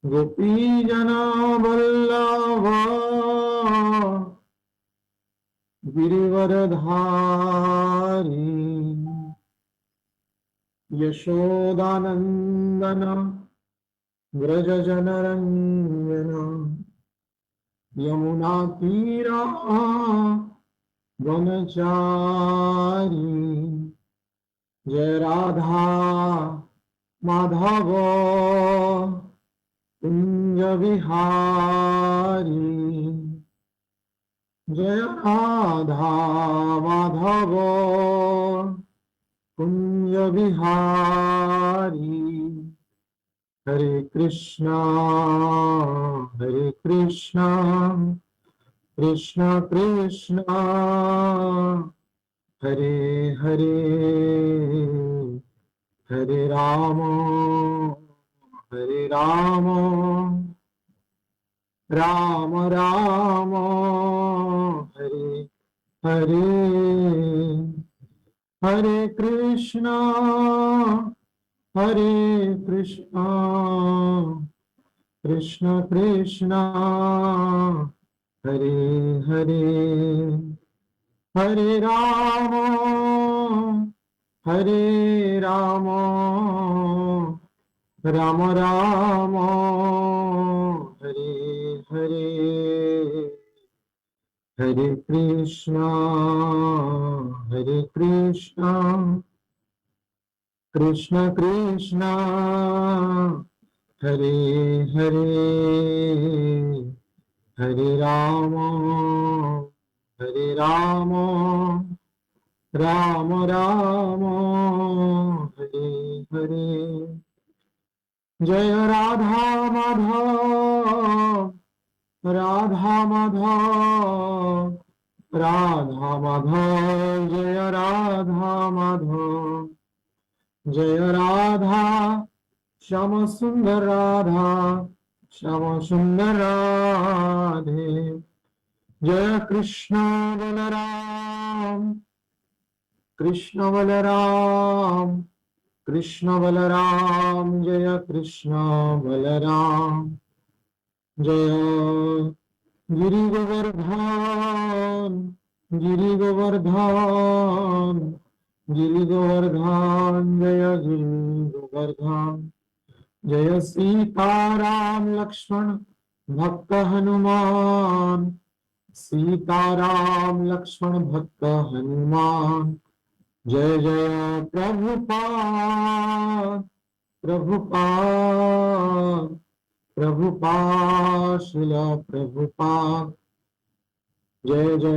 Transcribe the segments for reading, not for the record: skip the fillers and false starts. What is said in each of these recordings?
गोपीजना वल्लभ गिरिवरधारी यशोदानंदन व्रज जनरंजन यमुना तीरा वनचारी जय राधा माधव कुंज विहारी जय राधा माधव कुंज विहारी हरे कृष्णा कृष्ण कृष्णा हरे हरे हरे राम राम राम हरे हरे हरे कृष्णा कृष्ण कृष्णा हरे हरे हरे राम राम राम हरे हरे हरे कृष्णा कृष्ण कृष्णा हरे हरे हरे राम राम राम हरे हरे जय राधा माधव जय राधा माधव जय राधा श्याम सुंदर राधे जय कृष्ण बलराम जय कृष्ण बलराम जय गिरि गोवर्धन जय गिरि गोवर्धन जय सीताराम लक्ष्मण भक्त हनुमान जय जय प्रभुपाद शिला प्रभुपाद जय जय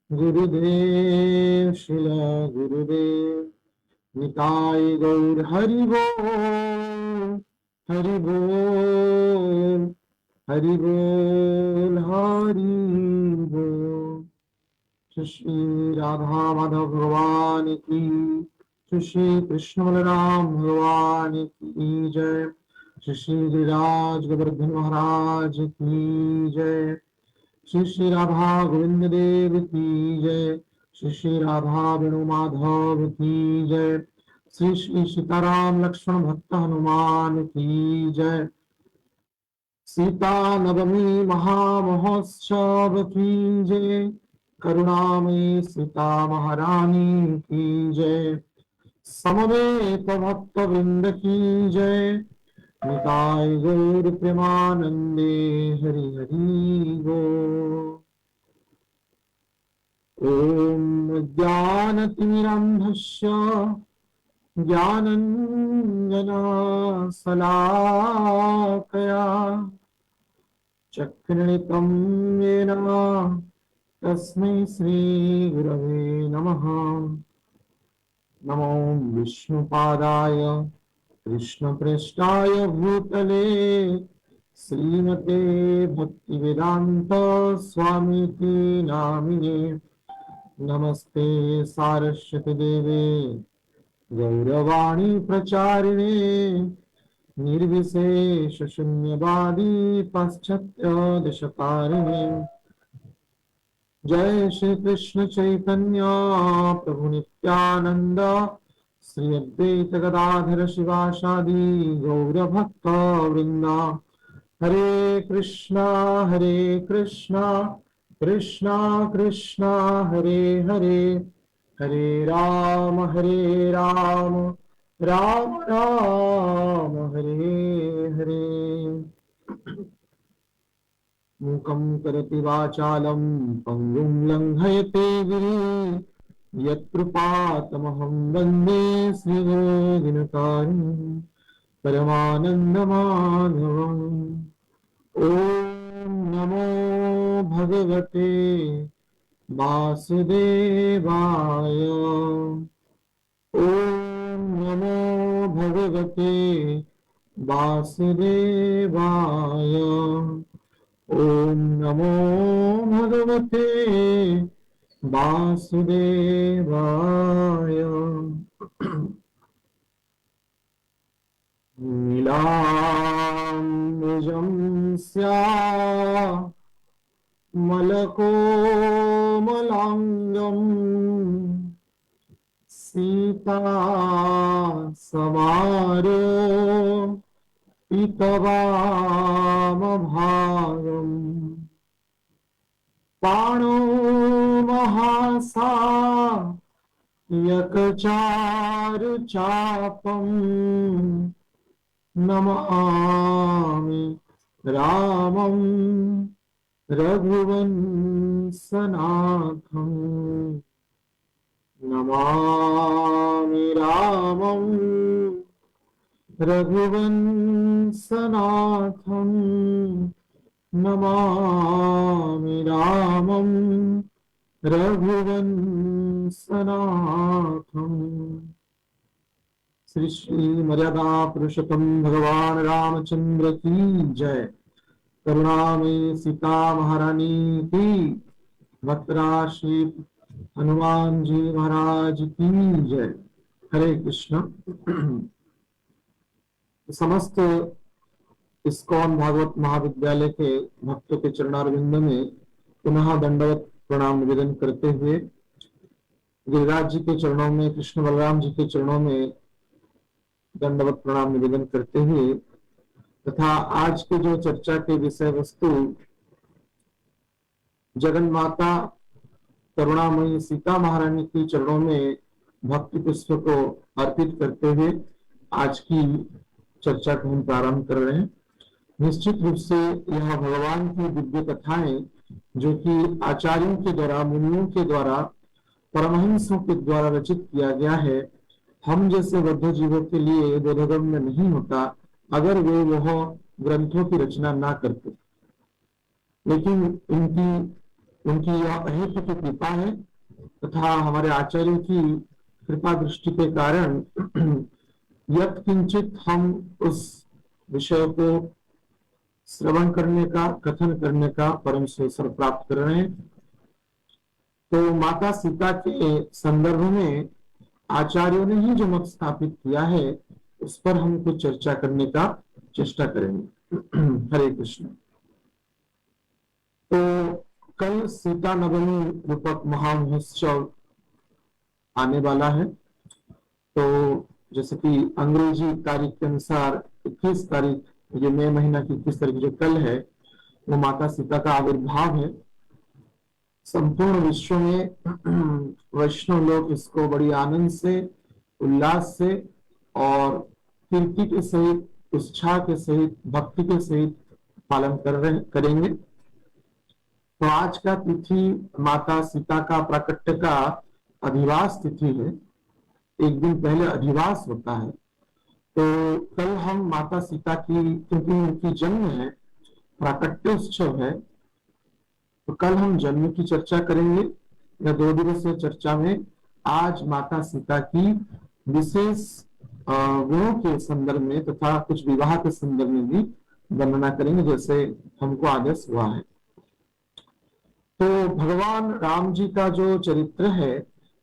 गुरुदेव शिला गुरुदेव निताई गौर हरि बोल हरि बोल श्री राधा माधव भगवान की श्री कृष्ण बलराम भगवान की जय श्री गिरिराज गोवर्धन महाराज की जय श्री राधा गोविंद देव की जय श्री राधा वेणु माधव की जय श्री सीताराम लक्ष्मण भक्त हनुमान की जय सीता नवमी महामहोत्सव की जय करुणामयी सीता महारानी की जय समवेत भक्त वृंद की जय निताय गौर प्रेमानंदे हरि हरि बोल ओम ज्ञानतिमिरन्धस्य ज्ञानञ्जनशलाकया चक्षुर्मिलितं येन तस्मै श्रीगुरवे नमः नमो विष्णुपादाय कृष्णप्रेष्ठाय भूतले श्रीमते भक्तिवेदांत स्वामीति नामिने नमस्ते सारस्वती देवे गौरवाणी प्रचारिणे निर्विशेष शून्यवादी पाश्चात्य देशकारिणे जय श्री कृष्ण चैतन्य प्रभु नित्यानंद श्री अद्वैत गदाधर शिवासादि गौर भक्त वृंदा। हरे कृष्णा कृष्णा कृष्णा हरे हरे, हरे राम राम राम हरे हरे। मूकं करोति वाचालं पङ्गुं लङ्घयते गिरिं, यत्कृपातमहं वन्दे श्रीगुरुदिनकारिणं परमानन्दमाधवम्। ॐ नमो भगवते वासुदेवाय। ॐ नमो भगवते वासुदेवाय। ॐ नमो भगवते वासुदेवाय। नीलाम्बुजं श्यामलकोमलाङ्गं सीता समारोपितवामभागम्, पाणो महासायकचारुचापम्, नमामि रामं रघुवंशनाथम्। नमामि रामं रघुवंशनाथम्। नमामि रामं रघुवंशनाथम्। श्री श्री मर्यादा पुरुषोत्तम भगवान रामचंद्र की जय। करुणामयी सीता महारानी की, भक्तराज श्री हनुमान जी महाराज की जय। हरे कृष्ण। समस्त इस्कॉन भागवत महाविद्यालय के भक्तों के चरणारविंद में पुनः दंडवत प्रणाम निवेदन करते हुए, गिरिराज जी के चरणों में, कृष्ण बलराम जी के चरणों में दंडवत प्रणाम निवेदन करते हुए तथा आज के जो चर्चा के विषय वस्तु जगन माता करुणामयी सीता महारानी के चरणों में भक्ति पुष्प को अर्पित करते हुए आज की चर्चा को हम प्रारंभ कर रहे हैं। निश्चित रूप से यह भगवान की दिव्य कथाएं जो कि आचार्यों के द्वारा, मुनियों के द्वारा, परमहंसों के द्वारा रचित किया गया है, हम जैसे बद्ध जीवों के लिए बोधगम्य नहीं होता अगर वे वह ग्रंथों की रचना ना करते। लेकिन उनकी यह अहेतु की कृपा है तथा हमारे आचार्यों की कृपा दृष्टि के कारण यत् किंचित हम उस विषय को श्रवण करने का, कथन करने का परम अवसर प्राप्त कर रहे हैं। तो माता सीता के संदर्भ में आचार्यों ने ही जो मत स्थापित किया है उस पर हम कुछ चर्चा करने का चेष्टा करेंगे। हरे कृष्ण। तो कल सीता नवमी रूपक महामहोत्सव आने वाला है। तो जैसे कि अंग्रेजी तारीख के अनुसार 21 तारीख, ये मई महीना की 21 तारीख जो कल है, वो माता सीता का आविर्भाव है। संपूर्ण विश्व में वैष्णव लोग इसको बड़ी आनंद से, उल्लास से और कीर्ति के सहित, उत्साह के सहित, भक्ति के सहित पालन करेंगे। तो आज का तिथि माता सीता का प्राकट्य का अधिवास तिथि है। एक दिन पहले अधिवास होता है। तो कल हम माता सीता की, क्योंकि उनकी जन्म है, प्राकट्य उत्सव है, तो कल हम जन्म की चर्चा करेंगे। या 2 दिवसीय चर्चा में आज माता सीता की विशेष गुणों के संदर्भ में तथा कुछ विवाह के संदर्भ में भी वर्णना करेंगे, जैसे हमको आदेश हुआ है। तो भगवान राम जी का जो चरित्र है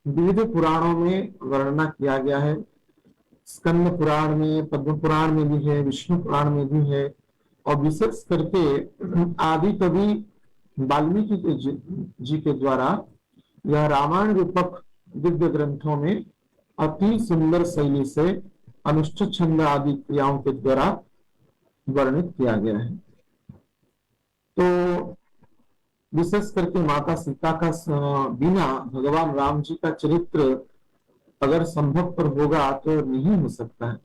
विविध पुराणों में वर्णना किया गया है। स्कंद पुराण में, पद्म पुराण में भी है, विष्णु पुराण में भी है, और विशेष करके आदि कवि वाल्मीकि जी के द्वारा यह रामायण रूपक दिव्य ग्रंथों में अति सुंदर शैली से अनुष्ठुप छंद आदि क्रियाओं के द्वारा वर्णित किया गया है। तो विशेष करके माता सीता का बिना भगवान राम जी का चरित्र अगर संभव पर होगा तो नहीं हो सकता है।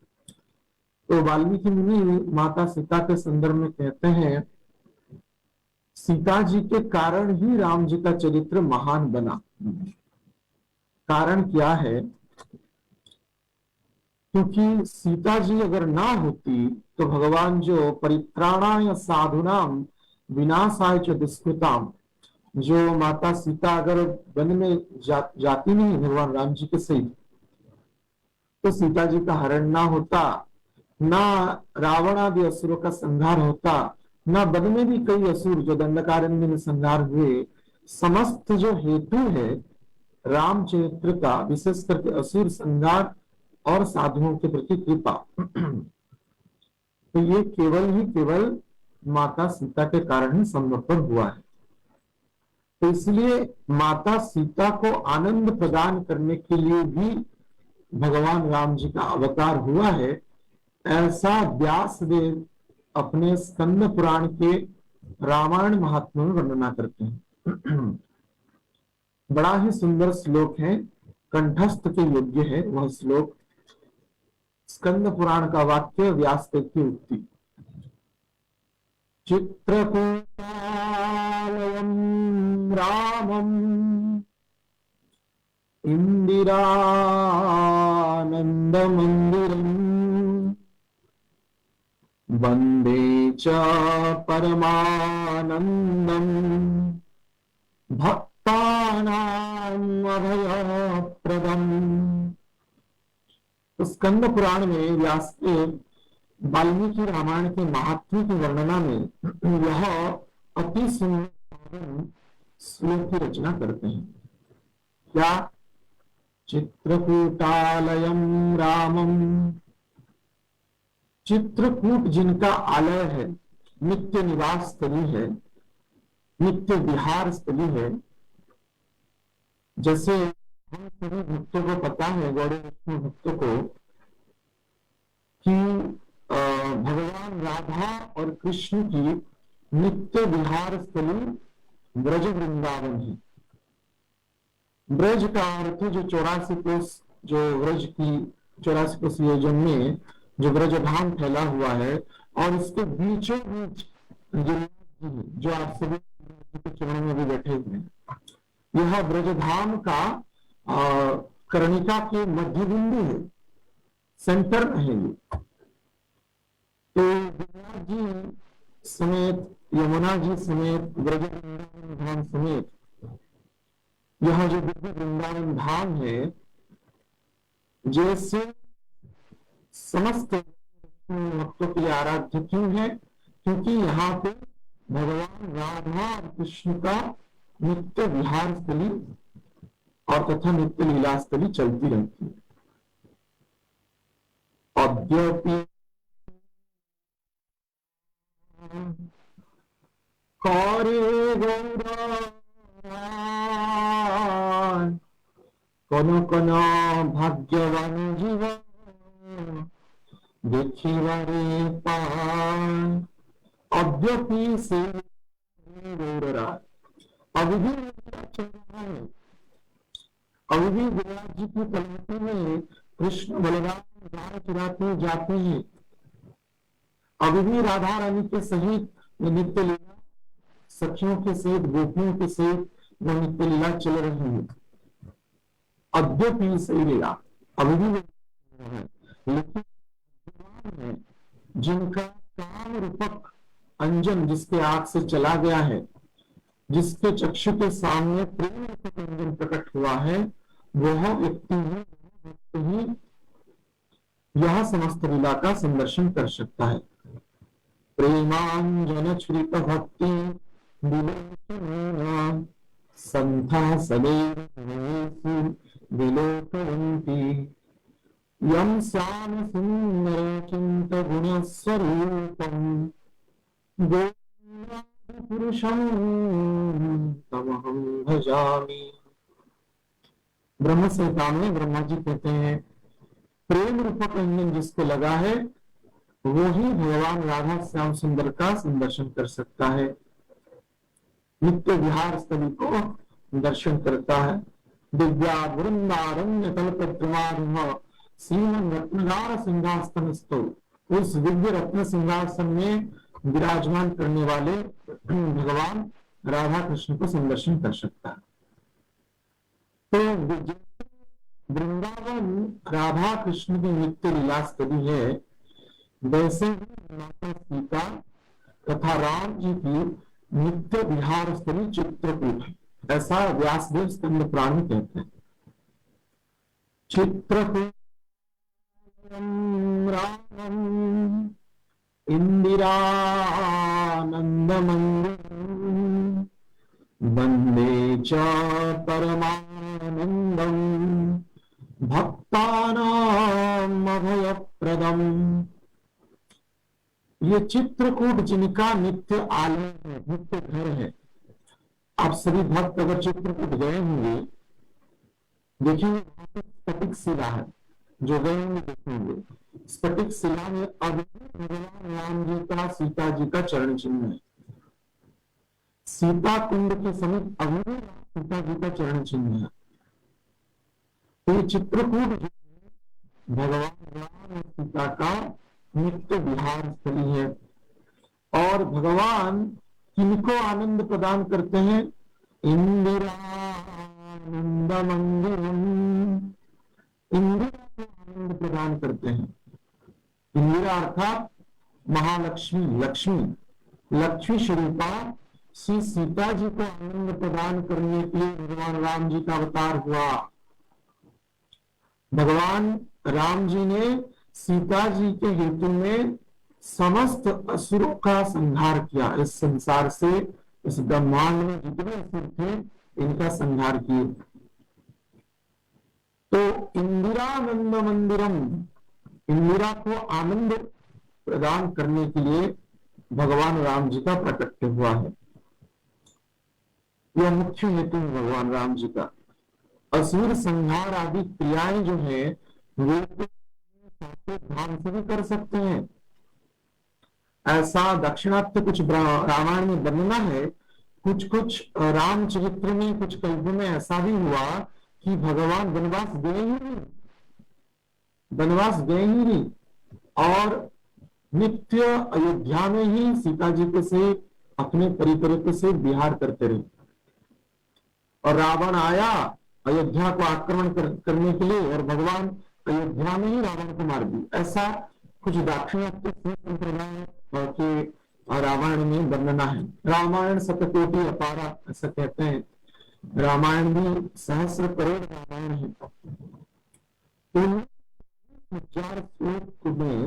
तो वाल्मीकि मुनि माता सीता के संदर्भ में कहते हैं, सीता जी के कारण ही राम जी का चरित्र महान बना। कारण क्या है? क्योंकि सीता जी अगर ना होती तो भगवान जो परित्राणाय साधुनाम विनाशाय च दुष्कृताम, जो माता सीता अगर वन में जाती नहीं भगवान राम जी के सहित, तो सीता जी का हरण ना होता, ना रावण आदि असुरों का संहार होता, ना वन में भी कई असुर जो दंडकारण्य में संहार हुए। समस्त जो हेतु है रामचरित्र का, विशेष करके असुर संहार और साधुओं के प्रति कृपा, तो ये केवल माता सीता के कारण ही संभव हुआ है। तो इसलिए माता सीता को आनंद प्रदान करने के लिए भी भगवान राम जी का अवतार हुआ है, ऐसा व्यासदेव अपने स्कंद पुराण के रामायण महात्म्य में वर्णना करते हैं। बड़ा ही सुंदर श्लोक है, कंठस्थ के योग्य है वह श्लोक। स्कंद पुराण का वाक्य व्यासदेव की उक्ति। चित्रकूटालयं रामं इंदिरानंदमंदिरं वंदे च परमानंदं भक्तानां अभयप्रदम्। तो स्कंद पुराण में व्यासदेव वाल्मीकि रामायण के महात्म्य की वर्णना में यह अति सुंदर श्लोक की रचना करते हैं। क्या? चित्रकूटालयं रामं, चित्रकूट जिनका आलय है, नित्य निवास स्थली है, नित्य विहार स्थली है। जैसे हम सभी भक्तों को पता है, गौड़े भक्तों को, कि भगवान राधा और कृष्ण की नित्य विहार स्थली ब्रज वृंदावन है। ब्रज का अर्थ जो 84 कोस, जो ब्रज की 84 कोस योजन में जो ब्रजधाम फैला हुआ है, और इसके बीचों बीच जो आप सभी के चरणों में भी बैठे हुए हैं, यह ब्रजधाम का कर्णिका के मध्य बिंदु है, सेंटर है ये। तो गंगा जी समेत, यमुना जी समेत, ब्रज वृंदावन धाम समेत यह जो दिव्य वृंदावन धाम है, जैसे समस्त भक्तों के लिए आराध्य क्यों है? क्योंकि यहाँ पे भगवान राधा और कृष्ण का नित्य विहार स्थली और तथा नित्य लीला स्थली चलती रहती है। अद्यपि कोन कोन भाग्यवान जीव देखिबारे पाय। अद्यपि से अभी भी चल रहा है, अभी भी विराट जी की तलवती में कृष्ण बलराम गाय चुराते जाते हैं, अभी भी राधा रानी के सहित नित्य लीला, सखियों के सहित, गोपियों के सहित वो नित्य लीला चल रही है। अद्यपि से लीला अभी भी है, लेकिन जिनका काम रूपक अंजन जिसके आंख से चला गया है, जिसके चक्षु के सामने प्रेम रूपक अंजन प्रकट हुआ है, वह व्यक्ति ही यह समस्त लीला का संदर्शन कर सकता है। प्रेमांजन छुरित भक्ति संथा सदैव विलोकयन्ति यं श्याम सुंदर चिंत गुण स्वरूपम पुरुषं तमहं भजामि। ब्रह्म संहिता में ब्रह्मा जी कहते हैं प्रेम रूपक इंजन जिसको लगा है वो ही भगवान राधा श्याम सुंदर का संदर्शन कर सकता है, नित्य विहार स्थली को दर्शन करता है। दिव्या वृंदारण्य कल्पद्रुमारूह श्रीमन रत्नगार सिंहासनस्थो, उस दिव्य रत्न सिंहासन में विराजमान करने वाले भगवान राधा कृष्ण को संदर्शन कर सकता है। तो वृंदावन राधा कृष्ण की नित्य लीला स्थली है, वैसे ही माता सीता तथा राम जी की नित्य विहार स्थली चित्रकूट है, ऐसा व्यासदेव स्कंद पुराण में कहते हैं। चित्रकूटम रामम इंदिरानंद मंदिरम वंदे च परमानंदम भक्तानां अभयप्रदम। ये चित्रकूट जिनका नित्य आलय है, नित्य घर है। आप सभी भक्त अगर चित्रकूट गए होंगे, देखिए स्फटिक शिला है, जो गए होंगे देखेंगे स्फटिक शिला में अभी भगवान राम जी का सीता जी का चरण चिन्ह है। सीता कुंड के समीप अभी सीता जी का चरण चिन्ह है। तो चित्रकूट भगवान राम और सीता का नित्य विहार स्थली है। और भगवान किनको आनंद प्रदान करते हैं? इंदिरानंद मंदिरम, इंदिरा को आनंद प्रदान करते हैं। इंदिरा अर्थात महालक्ष्मी, लक्ष्मी, लक्ष्मी स्वरूपा श्री सीता जी को आनंद प्रदान करने के लिए भगवान राम जी का अवतार हुआ। भगवान राम जी ने सीता जी के हेतु में समस्त असुरों का संहार किया। इस संसार से, इस ब्रह्मांड में जितने असुर थे इनका संहार किए। तो इंदिरानंद मंदिरम, इंदिरा को आनंद प्रदान करने के लिए भगवान राम जी का प्रकट हुआ है। यह मुख्य हेतु है भगवान राम जी का। असुर संहार आदि क्रियाएं जो है वे धाम से भी कर सकते हैं। ऐसा दक्षिणात्य कुछ रामायण में वर्णना है, कुछ रामचरित्र में, कुछ कल्प में ऐसा भी हुआ कि भगवान वनवास गए ही नहीं, वनवास गए ही नहीं और नित्य अयोध्या में ही सीता जी के से अपने परिकर से विहार करते रहे। और रावण आया अयोध्या को आक्रमण करने के लिए और भगवान अयोध्या में ही रावण को मार दिया। ऐसा कुछ दाक्षिणात्य संप्रदाय के रामायण में वर्णना है। रामायण शतकोटि अपारा ऐसा कहते हैं। रामायण भी सहस्र करोड़ रामायण है। 1000 श्लोक में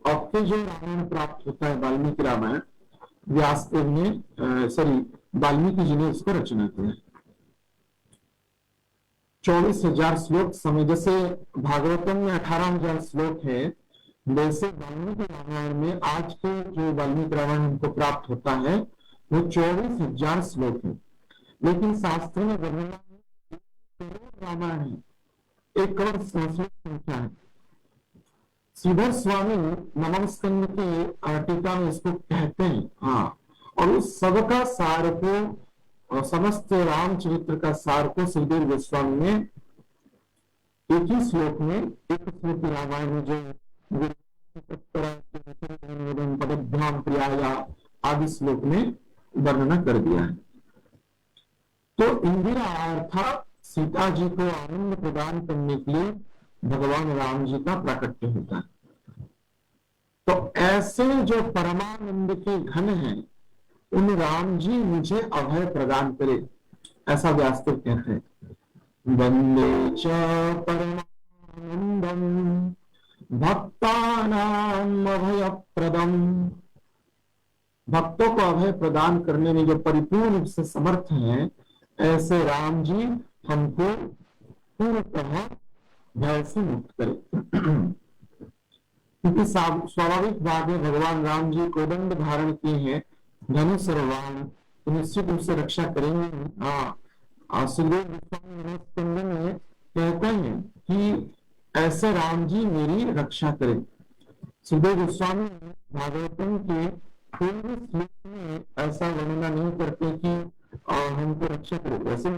अब जो रामायण प्राप्त होता है, वाल्मीकि रामायण, व्यासदेव ने वाल्मीकि जी ने इसको रचना किया। 24,000 श्लोक समय, जैसे भागवतम में 18,000 श्लोक है, वैसे वाल्मीकि रामायण में आज के जो वाल्मीकि रामायण हमको प्राप्त होता है वो 24,000 श्लोक है। लेकिन शास्त्र में वर्णना रामायण है, 1 करोड़ श्लोक संख्या है। श्रीधर स्वामी नवम स्कंद के टीका में इसको कहते हैं। हाँ, और उस सबका सार को, समस्त रामचरित्र का सार को श्रीदेव गोस्वामी ने एक ही श्लोक में, एक श्लोक रामायण में जो पदभ्याम प्रियाया आदि श्लोक में वर्णना कर दिया है। तो इंदिरा अर्थात सीता जी को आनंद प्रदान करने के लिए भगवान राम जी का प्राकट्य होता है। तो ऐसे जो परमानंद के घन हैं, उन राम जी मुझे अभय प्रदान करे, ऐसा व्यासदेव कहते हैं। वंदे च परमानंदम भक्तानां अभयप्रदम, भक्तों को अभय प्रदान करने में जो परिपूर्ण रूप से समर्थ हैं, ऐसे राम जी हमको पूर्णतः भय से मुक्त करे। क्योंकि स्वाभाविक बात है, भगवान राम जी कोदंड धारण किए हैं, धनुष और बाण तो निश्चित रूप से रक्षा करेंगे। हाँ, सुखदेव गोस्वामी नमस्कंद में कहते हैं कि ऐसे राम जी मेरी रक्षा करें। सुखदेव गोस्वामी भागवतम के पूर्व श्लोक में ऐसा वर्णना नहीं करते कि हमको रक्षा करे, वैसे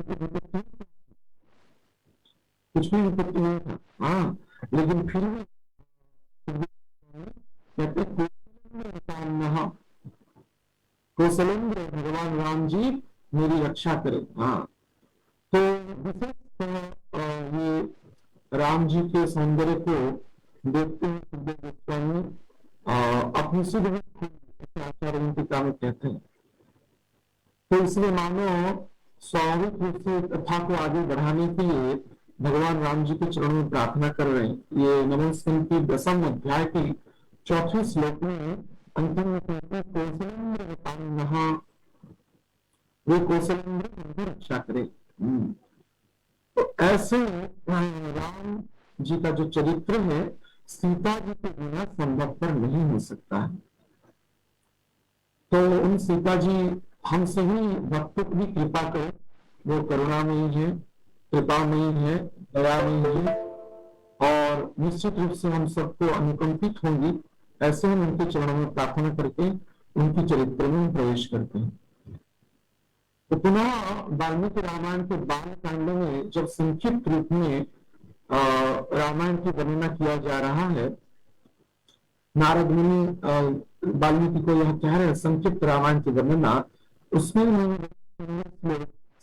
कुछ भी विपत्ति नहीं था। हाँ, लेकिन फिर भी कहते कौशलेंद्र भगवान राम जी मेरी रक्षा करे। हाँ, तो विशेष ये राम जी के सौंदर्य को देखते हैं सुखदेव गोस्वामी अपनी शुद्ध आचार्य टीका में कहते हैं। तो इसलिए मानो स्वाभाविक रूप से कथा को आगे बढ़ाने के लिए भगवान राम जी के चरणों में प्रार्थना कर रहे हैं। ये नवम स्कंद की 10वें अध्याय की 4वें श्लोक में अंतिम में कहते हैं कौशलेंद्र बताऊं, वो कौशलेंद्र उनकी रक्षा करे। तो ऐसे राम जी का जो चरित्र है सीता जी के बिना संभवपर नहीं हो सकता है। तो उन सीता जी हमसे ही भक्तों की भी कृपा करें, वो करुणामयी है, कृपामयी है, दयामयी है और निश्चित रूप से हम सबको अनुकंपित होंगी। ऐसे हम उनके चरणों में प्रार्थना करके उनकी चरित्र में प्रवेश करते हैं। तो पुनः वाल्मीकि रामायण के बाल कांड में जब संक्षिप्त रूप में रामायण की वर्णना किया जा रहा है, नारद मुनि वाल्मीकि को यह कह रहे हैं संक्षिप्त रामायण की वर्णना, उसमें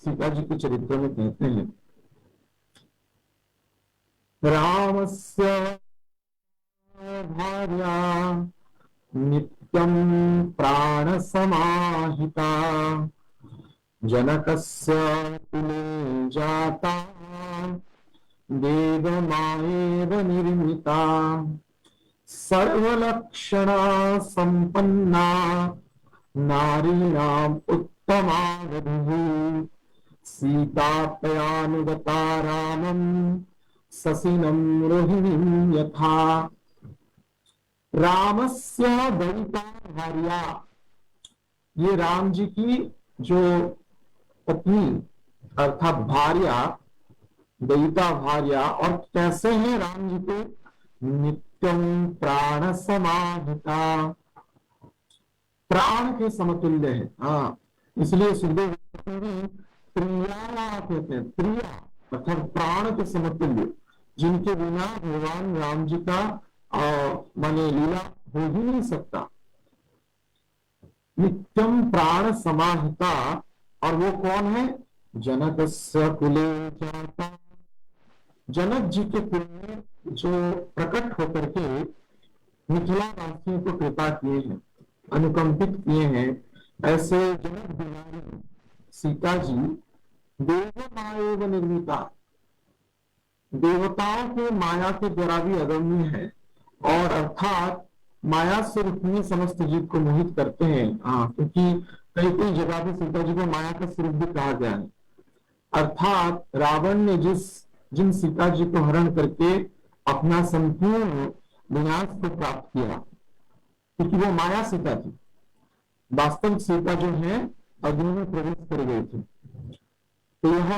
सीता जी के चरित्र में कहते हैं रामस्य भार्या नित्यं प्राण समाहिता जनकस्य कुले जाता देवमायेव निर्मिता सर्वलक्षणा संपन्ना नारीणाम् उत्तमा वधूः सीता तयानुगता रामं ससिनं रोहिणीं यथा। रामस्य दयिता भार्या, ये राम जी की जो पत्नी अर्थात भार्या, दयिता भार्या, और कैसे हैं राम जी के नित्यं प्राण समाहिता, प्राण के समतुल्य है। हाँ, इसलिए सुखदेव प्रिया कहते हैं, प्रिया अर्थात प्राण के समतुल्य, जिनके बिना भगवान राम जी का माने लीला हो ही नहीं सकता। नित्यम प्राण समाहिता, और वो कौन है? जनकस्य कुले जाता, जनक जी के कुल में जो प्रकट होकर के मिथिला वासियों को कृपा किए हैं, अनुकंपित किए हैं, ऐसे जनक बिहारी सीता जी देवमाएव निर्मिता, देवताओं के माया के द्वारा भी अगम्य है, और अर्थात माया से रुक्मिणी समस्त जीव को मोहित करते हैं। क्योंकि कई कई जगह पे सीता जी को माया का स्वरूप भी कहा गया है। अर्थात रावण ने जिन सीता जी को हरण करके अपना संपूर्ण विनाश को प्राप्त किया, क्योंकि वो माया सीता थी, वास्तविक सीता जो है अग्नि में प्रवेश कर गई थी। तो यह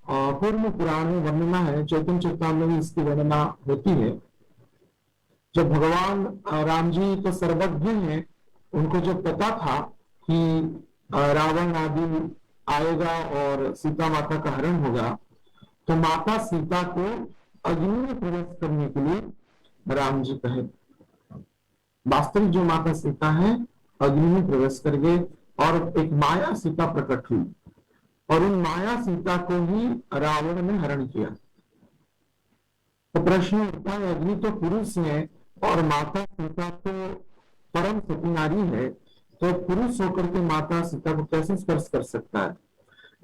पूर्व पुराण में वर्णना है, चैतन्य चरितामृत में इसकी वर्णना होती है। जब भगवान राम जी तो सर्वज्ञ हैं, उनको जब पता था कि रावण आदि आएगा और सीता माता का हरण होगा, तो माता सीता को अग्नि में प्रवेश करने के लिए राम जी कहे। वास्तविक जो माता सीता है अग्नि में प्रवेश कर गए और एक माया सीता प्रकट हुई, और उन माया सीता को ही रावण ने हरण किया। तो प्रश्न उठता है, अग्नि तो पुरुष है और माता सीता तो परम सती नारी है, तो पुरुष होकर के माता सीता को कैसे स्पर्श कर सकता है?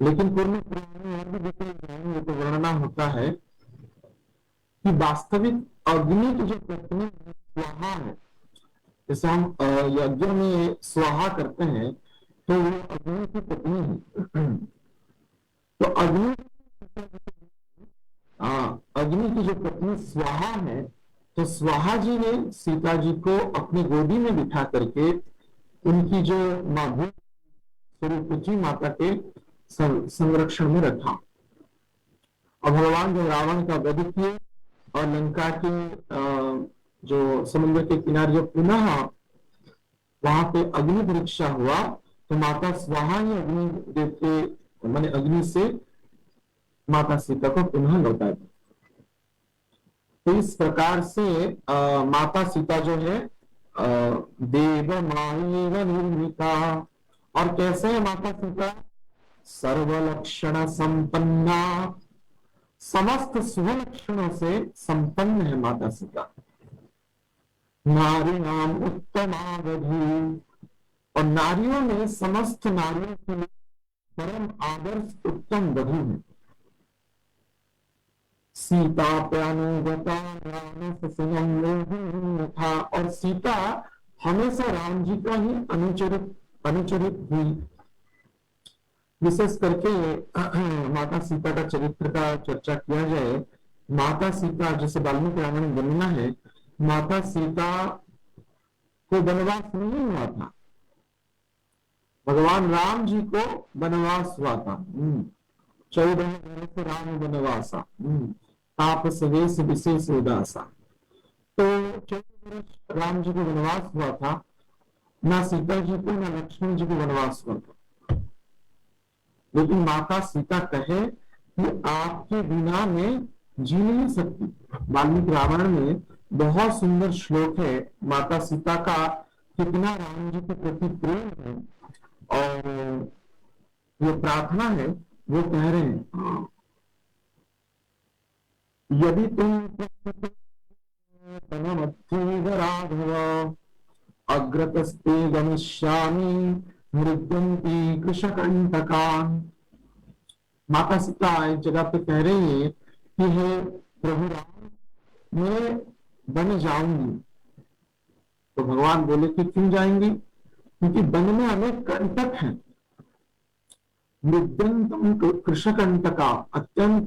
लेकिन पूर्ण पुराण में और भी ये तो वर्णना होता है कि वास्तविक अग्नि की जो पत्नी स्वाहा है, जैसे हम यज्ञ में स्वाहा करते हैं, तो वो अग्नि की पत्नी है। तो अग्नि की जो पत्नी स्वाहा है, तो स्वाहा जी ने सीता जी को अपनी गोदी में बिठा करके उनकी जो माँ स्वरूप थी माता के संरक्षण में रखा। और भगवान जब रावण का वध किए और लंका के जो समुद्र के किनारे जो पुनः वहां पे अग्नि परीक्षा हुआ, तो माता स्वाहा ही अग्नि देवते माने अग्नि से माता सीता को पुनः लौटा दी। तो इस प्रकार से माता सीता जो है देव माएव निर्मिता। और कैसे है माता सीता? सर्वलक्षण संपन्ना, समस्त शुभ लक्षणों से संपन्न है माता सीता। नारी नाम उत्तमावधि, और नारियों में समस्त नारियों के लिए परम आदर्श उत्तम वधु है। सीता प्यानुगता था, और सीता हमेशा राम जी का ही अनुचरित हुई। विशेष करके माता सीता का चरित्र का चर्चा किया जाए, माता सीता जैसे वाल्मीकि रामायण में वर्णना है, माता सीता को वनवास नहीं हुआ था, भगवान राम जी को वनवास हुआ था। 14 वर्ष राम वनवासा, ताप सवेश विशेष उदासा। तो 14 वर्ष राम जी को वनवास हुआ था, ना सीता जी को ना लक्ष्मण जी को वनवास हुआ था। लेकिन माता सीता कहे कि आपके बिना में जी नहीं सकती। वाल्मीकि रामायण में बहुत सुंदर श्लोक है माता सीता का, कितना राम जी के प्रति प्रेम है और ये प्रार्थना है। वो कह रहे हैं, यदि तुम राघव अग्रतस्ते गमिष्यामि मृद्यन्ति कृशकंटकान्। माता सीता एक जगह पे कह रही है कि हे प्रभु राम, मैं बन जाऊंगी। तो भगवान बोले कि क्यों जाएंगी? क्योंकि वन में अनेक कंटक हैं। मृद्यंतम कृशकंटका, अत्यंत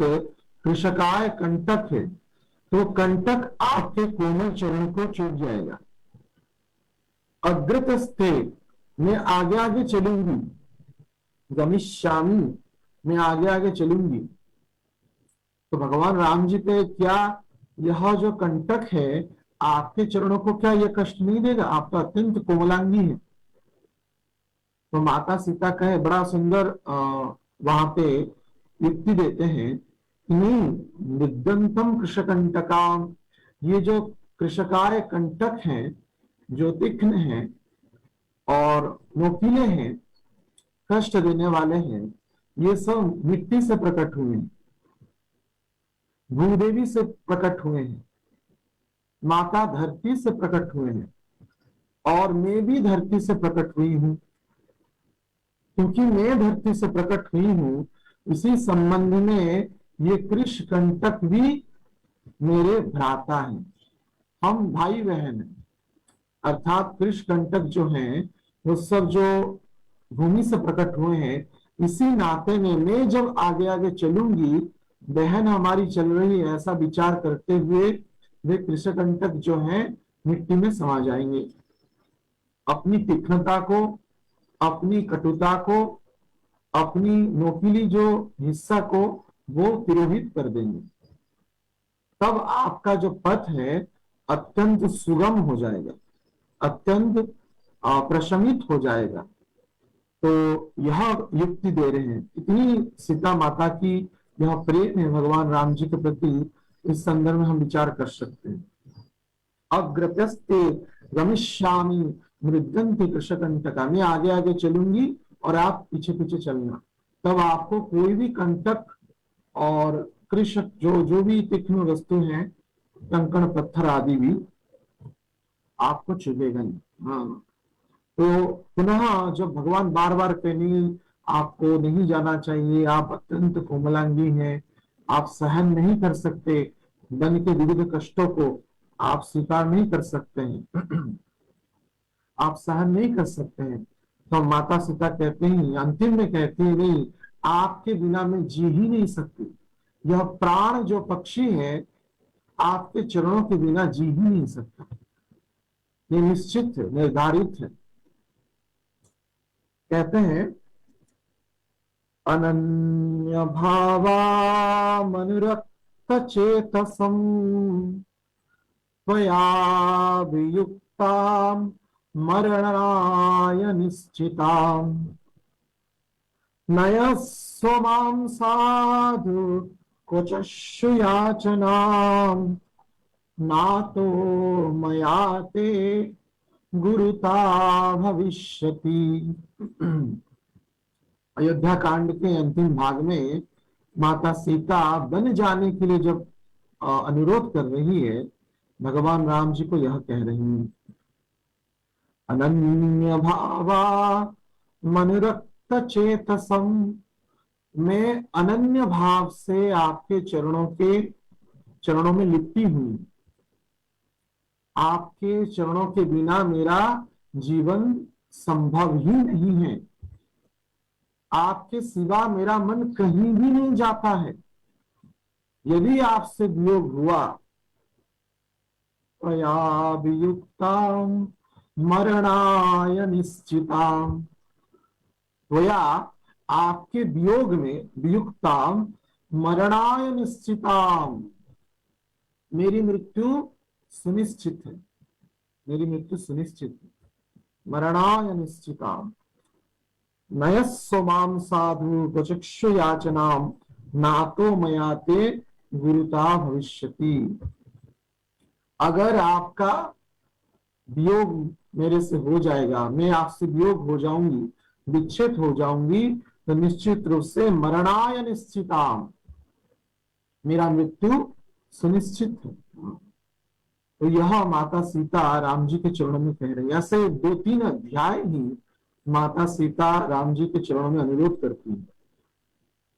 कृशकाय कंटक है, तो कंटक आपके कोमल चरण को चूक जाएगा। अग्रतस्थे, मैं आगे आगे चलूंगी, गमिष्यामि, मैं आगे आगे चलूंगी। तो भगवान राम जी पे क्या यह जो कंटक है आपके चरणों को क्या यह कष्ट नहीं देगा? आप तो अत्यंत कोमलांगी है। तो माता सीता कहे, बड़ा सुंदर वहां पे युक्ति देते हैं कि नहीं, निदंतम कृशकंटका, ये जो कृशकाय कंटक हैं, जो तीक्ष्ण हैं और नोकीले हैं, कष्ट देने वाले हैं, ये सब मिट्टी से प्रकट हुए हैं, भूदेवी से प्रकट हुए हैं, माता धरती से प्रकट हुए हैं, और मैं भी धरती से प्रकट हुई हूं। क्योंकि मैं धरती से प्रकट हुई हूं, इसी संबंध में ये कृश कंटक भी मेरे भ्राता हैं, हम भाई बहन हैं। अर्थात कृष कंटक जो हैं वो सब जो भूमि से प्रकट हुए हैं, इसी नाते में मैं जब आगे आगे चलूंगी, बहन हमारी चल रही है, ऐसा विचार करते हुए वे कृषकंटक जो हैं मिट्टी में समा जाएंगे। अपनी तीक्ष्णता को, अपनी कटुता को, अपनी नोकीली जो हिस्सा को वो तिरोहित कर देंगे। तब आपका जो पथ है अत्यंत सुगम हो जाएगा, अत्यंत प्रशमित हो जाएगा। तो यह युक्ति दे रहे हैं। इतनी सीता माता की यह प्रेम है भगवान राम जी के प्रति, इस संदर्भ में हम विचार कर सकते हैं। अग्रतस्ते गमिष्यामि मृद्यन्ति कृशकंटका, मैं आगे आगे चलूंगी और आप पीछे पीछे चलना। तब आपको कोई भी कंटक और कृषक जो भी तीक्ष्ण वस्तु है, कंकड़ पत्थर आदि भी आपको चुभेगा नहीं। हाँ, तो पुनः जब भगवान बार बार कहने आपको नहीं जाना चाहिए, आप अत्यंत कोमलांगी हैं, आप सहन नहीं कर सकते, वन के विविध कष्टों को आप स्वीकार नहीं कर सकते हैं, आप सहन नहीं कर सकते हैं, तो माता सीता कहते हैं, अंतिम में कहती है, नहीं, आपके बिना मैं जी ही नहीं सकती। यह प्राण जो पक्षी है आपके चरणों के बिना जी ही नहीं सकता, ये निश्चित है, निर्धारित है। कहते हैं अनन्य भावा मनुरक्त चेतसम त्वयाभियुक्तां मरणाय निश्चिताम् नयस्व मां साधु क्वचस्सु याचनाम् नातो मया ते गुरुता भविष्यति। अयोध्या कांड के अंतिम भाग में माता सीता बन जाने के लिए जब अनुरोध कर रही है, भगवान राम जी को यह कह रही है, अनन्य भावा मनुरक्त चेतसम, मैं अनन्य भाव से आपके चरणों में लिपटी हुई, आपके चरणों के बिना मेरा जीवन संभव ही नहीं है, आपके सिवा मेरा मन कहीं भी नहीं जाता है। यदि आपसे वियोग हुआ त्वयाभियुक्तां मरणाय निश्चिताम्, त्वया आपके वियोग में वियुक्ताम मरणाय निश्चिताम, मेरी मृत्यु सुनिश्चित है, मेरी मृत्यु सुनिश्चित है। मरणाय निश्चिताम नयस्व मां साधु क्वचक्षु याचनाम नातो मया ते गुरुता भविष्यति। अगर आपका वियोग मेरे से हो जाएगा, मैं आपसे वियोग हो जाऊंगी, विच्छेद हो जाऊंगी, तो निश्चित रूप से मरणाय निश्चिताम, मेरा मृत्यु सुनिश्चित है। तो यह माता सीता राम जी के चरणों में कह रही है। ऐसे 2-3 अध्याय ही माता सीता राम जी के चरणों में अनुरोध करती है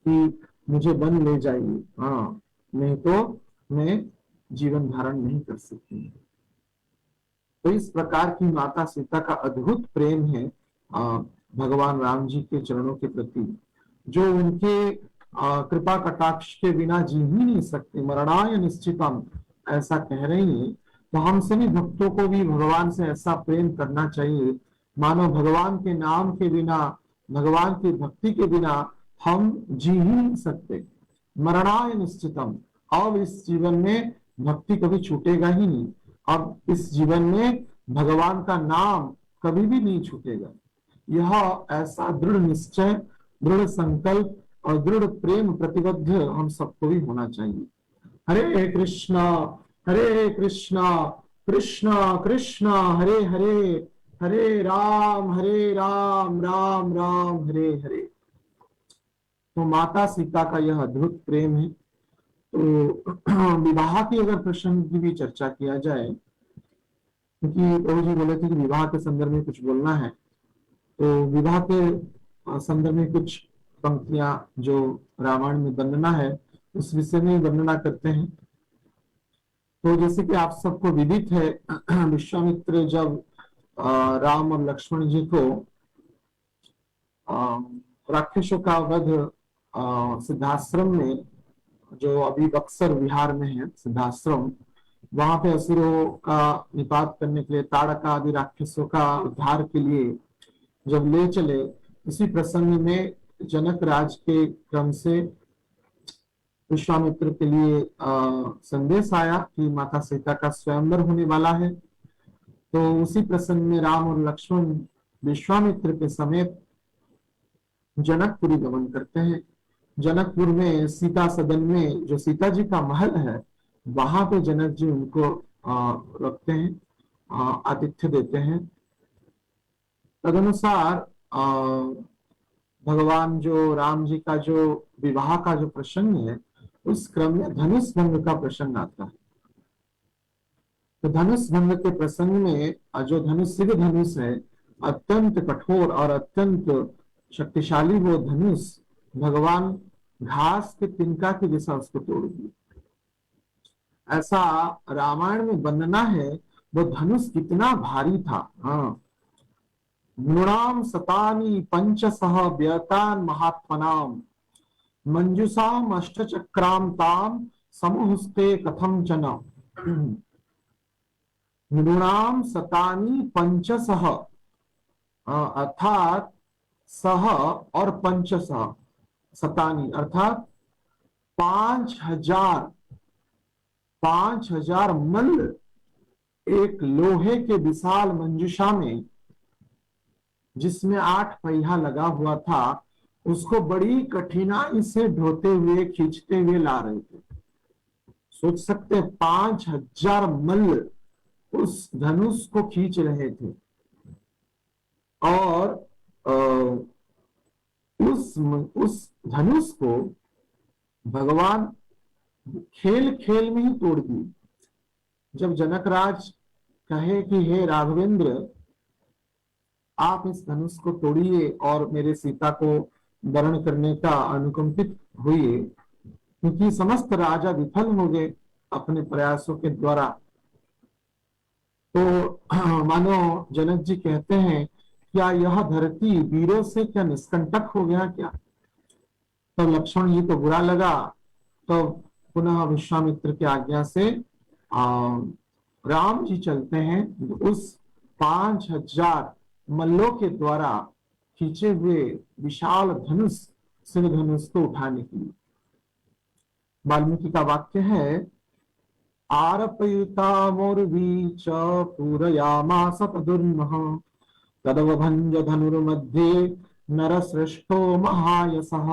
कि मुझे वन ले जाइए, हाँ, नहीं तो मैं जीवन धारण नहीं कर सकती। तो इस प्रकार की माता सीता का अद्भुत प्रेम है भगवान राम जी के चरणों के प्रति, जो उनके कृपा कटाक्ष के बिना जी ही नहीं सकते। मरणाय निश्चितम ऐसा कह रही है, तो हम सभी भक्तों को भी भगवान से ऐसा प्रेम करना चाहिए, मानो भगवान के नाम के बिना, भगवान की भक्ति के बिना हम जी ही नहीं सकते। मरणाय निश्चितम, अब इस जीवन में भक्ति कभी छूटेगा ही नहीं, अब इस जीवन में भगवान का नाम कभी भी नहीं छूटेगा। यह ऐसा दृढ़ निश्चय, दृढ़ संकल्प और दृढ़ प्रेम प्रतिबद्ध हम सबको भी होना चाहिए। हरे कृष्णा कृष्ण कृष्ण हरे हरे, हरे राम राम राम हरे हरे। तो माता सीता का यह अद्भुत प्रेम है। तो विवाह की अगर प्रसंग की भी चर्चा किया जाए, क्योंकि प्रभु जी बोले थे कि विवाह के संदर्भ में कुछ बोलना है, तो विवाह के संदर्भ में कुछ पंक्तियां जो रामायण में वर्णना है उस विषय में वर्णना करते हैं। तो जैसे कि आप सबको विदित है, विश्वामित्र जब राम और लक्ष्मण जी को राक्षसों का वध सिद्धाश्रम में, जो अभी बक्सर बिहार में है सिद्धाश्रम, वहां पे असुरों का निपात करने के लिए, ताड़का आदि राक्षसों का उद्धार के लिए जब ले चले, इसी प्रसंग में जनक राज के क्रम से विश्वामित्र के लिए संदेश आया कि माता सीता का स्वयंवर होने वाला है। तो उसी प्रसंग में राम और लक्ष्मण विश्वामित्र के समेत जनकपुरी गमन करते हैं। जनकपुर में सीता सदन में जो सीता जी का महल है, वहां पे जनक जी उनको रखते हैं, आतिथ्य देते हैं। तदनुसार भगवान जो राम जी का जो विवाह का जो प्रसंग है, उस क्रम में धनुष भंग का प्रसंग आता है। तो धनुष भंग के प्रसंग में जो धनुष सिद्ध धनुष है, अत्यंत कठोर और अत्यंत शक्तिशाली वो धनुष, भगवान घास के तिनका के जैसा उसको तोड़ दिया। ऐसा रामायण में वर्णना है, वो धनुष कितना भारी था। हाँ, नृणाम सतानी पंचसह व्यतान महात्मनाम मंजुषाम अष्टचक्राम ताम समहुस्ते कथम चन। नृणाम सतानी पंचसह, अर्थात सह और पंचसह शतानी अर्थात 5,000 मल्ल एक लोहे के विशाल मंजूषा में, जिसमें 8 पहिया लगा हुआ था, उसको बड़ी कठिनाई से ढोते हुए खींचते हुए ला रहे थे। सोच सकते 5,000 मल्ल उस धनुष को खींच रहे थे और उस धनुष को भगवान खेल खेल में ही तोड़ दिए। जब जनकराज कहे कि हे राघवेंद्र, आप इस धनुष को तोड़िए और मेरे सीता को वरण करने का अनुकंपित हुए, क्योंकि समस्त राजा विफल हो गए अपने प्रयासों के द्वारा। तो मानो जनक जी कहते हैं, क्या यह धरती वीरों से क्या निष्कंटक हो गया क्या? तो लक्ष्मण जी को बुरा लगा, तो पुनः विश्वामित्र की आज्ञा से राम जी चलते हैं उस 5,000 मल्लों के द्वारा खींचे हुए विशाल धनुष, सिंह धनुष को उठाने के लिए। वाल्मीकि का वाक्य है, आरपयुता मोरवीच पूरयामास तदुर्मः तदवभंज धनुर्मध्ये नरश्रेष्ठो महायसः।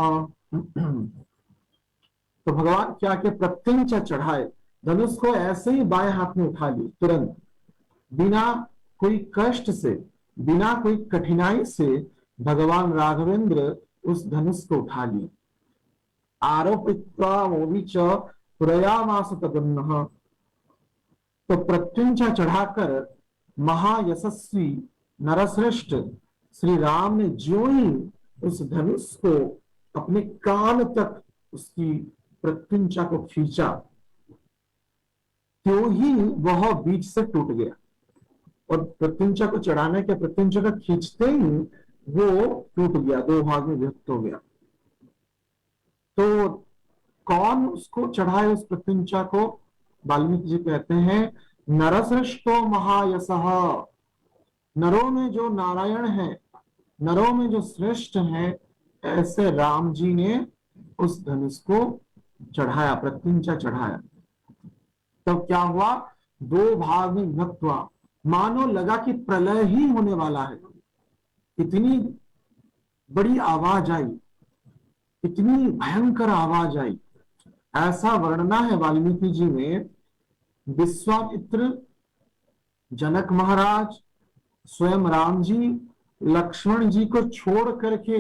तो भगवान क्या के प्रत्यंचा चढ़ाए, धनुष को ऐसे ही बाएं हाथ में उठा ली तुरंत, बिना कोई कष्ट से, बिना कोई कठिनाई से भगवान राघवेंद्र उस धनुष को उठा लिए। आरोपित्वा मोविच पुरयामास तदुर्मः, तो प्रत्यंचा चढ़ाकर महायशस्वी नरश्रेष्ठ श्री राम ने ज्यों ही उस धनुष को अपने कान तक उसकी प्रत्यंचा को खींचा, त्यों ही वह बीच से टूट गया। और प्रत्यंचा को चढ़ाने के, प्रत्यंचा को खींचते ही वो टूट गया, 2 भाग में विभक्त हो गया। तो कौन उसको चढ़ाए उस प्रत्यंचा को? वाल्मीकि जी कहते हैं, नरश्रेष्ठो महायसः, नरों में जो नारायण है, नरों में जो श्रेष्ठ है, ऐसे राम जी ने उस धनुष को चढ़ाया, प्रत्यंचा चढ़ाया। तब तो क्या हुआ? 2 भाग में विभक्त हुआ, मानो लगा कि प्रलय ही होने वाला है। इतनी बड़ी आवाज आई, इतनी भयंकर आवाज आई, ऐसा वर्णना है वाल्मीकि जी में। विश्वामित्र, जनक महाराज, स्वयं राम जी, लक्ष्मण जी को छोड़ करके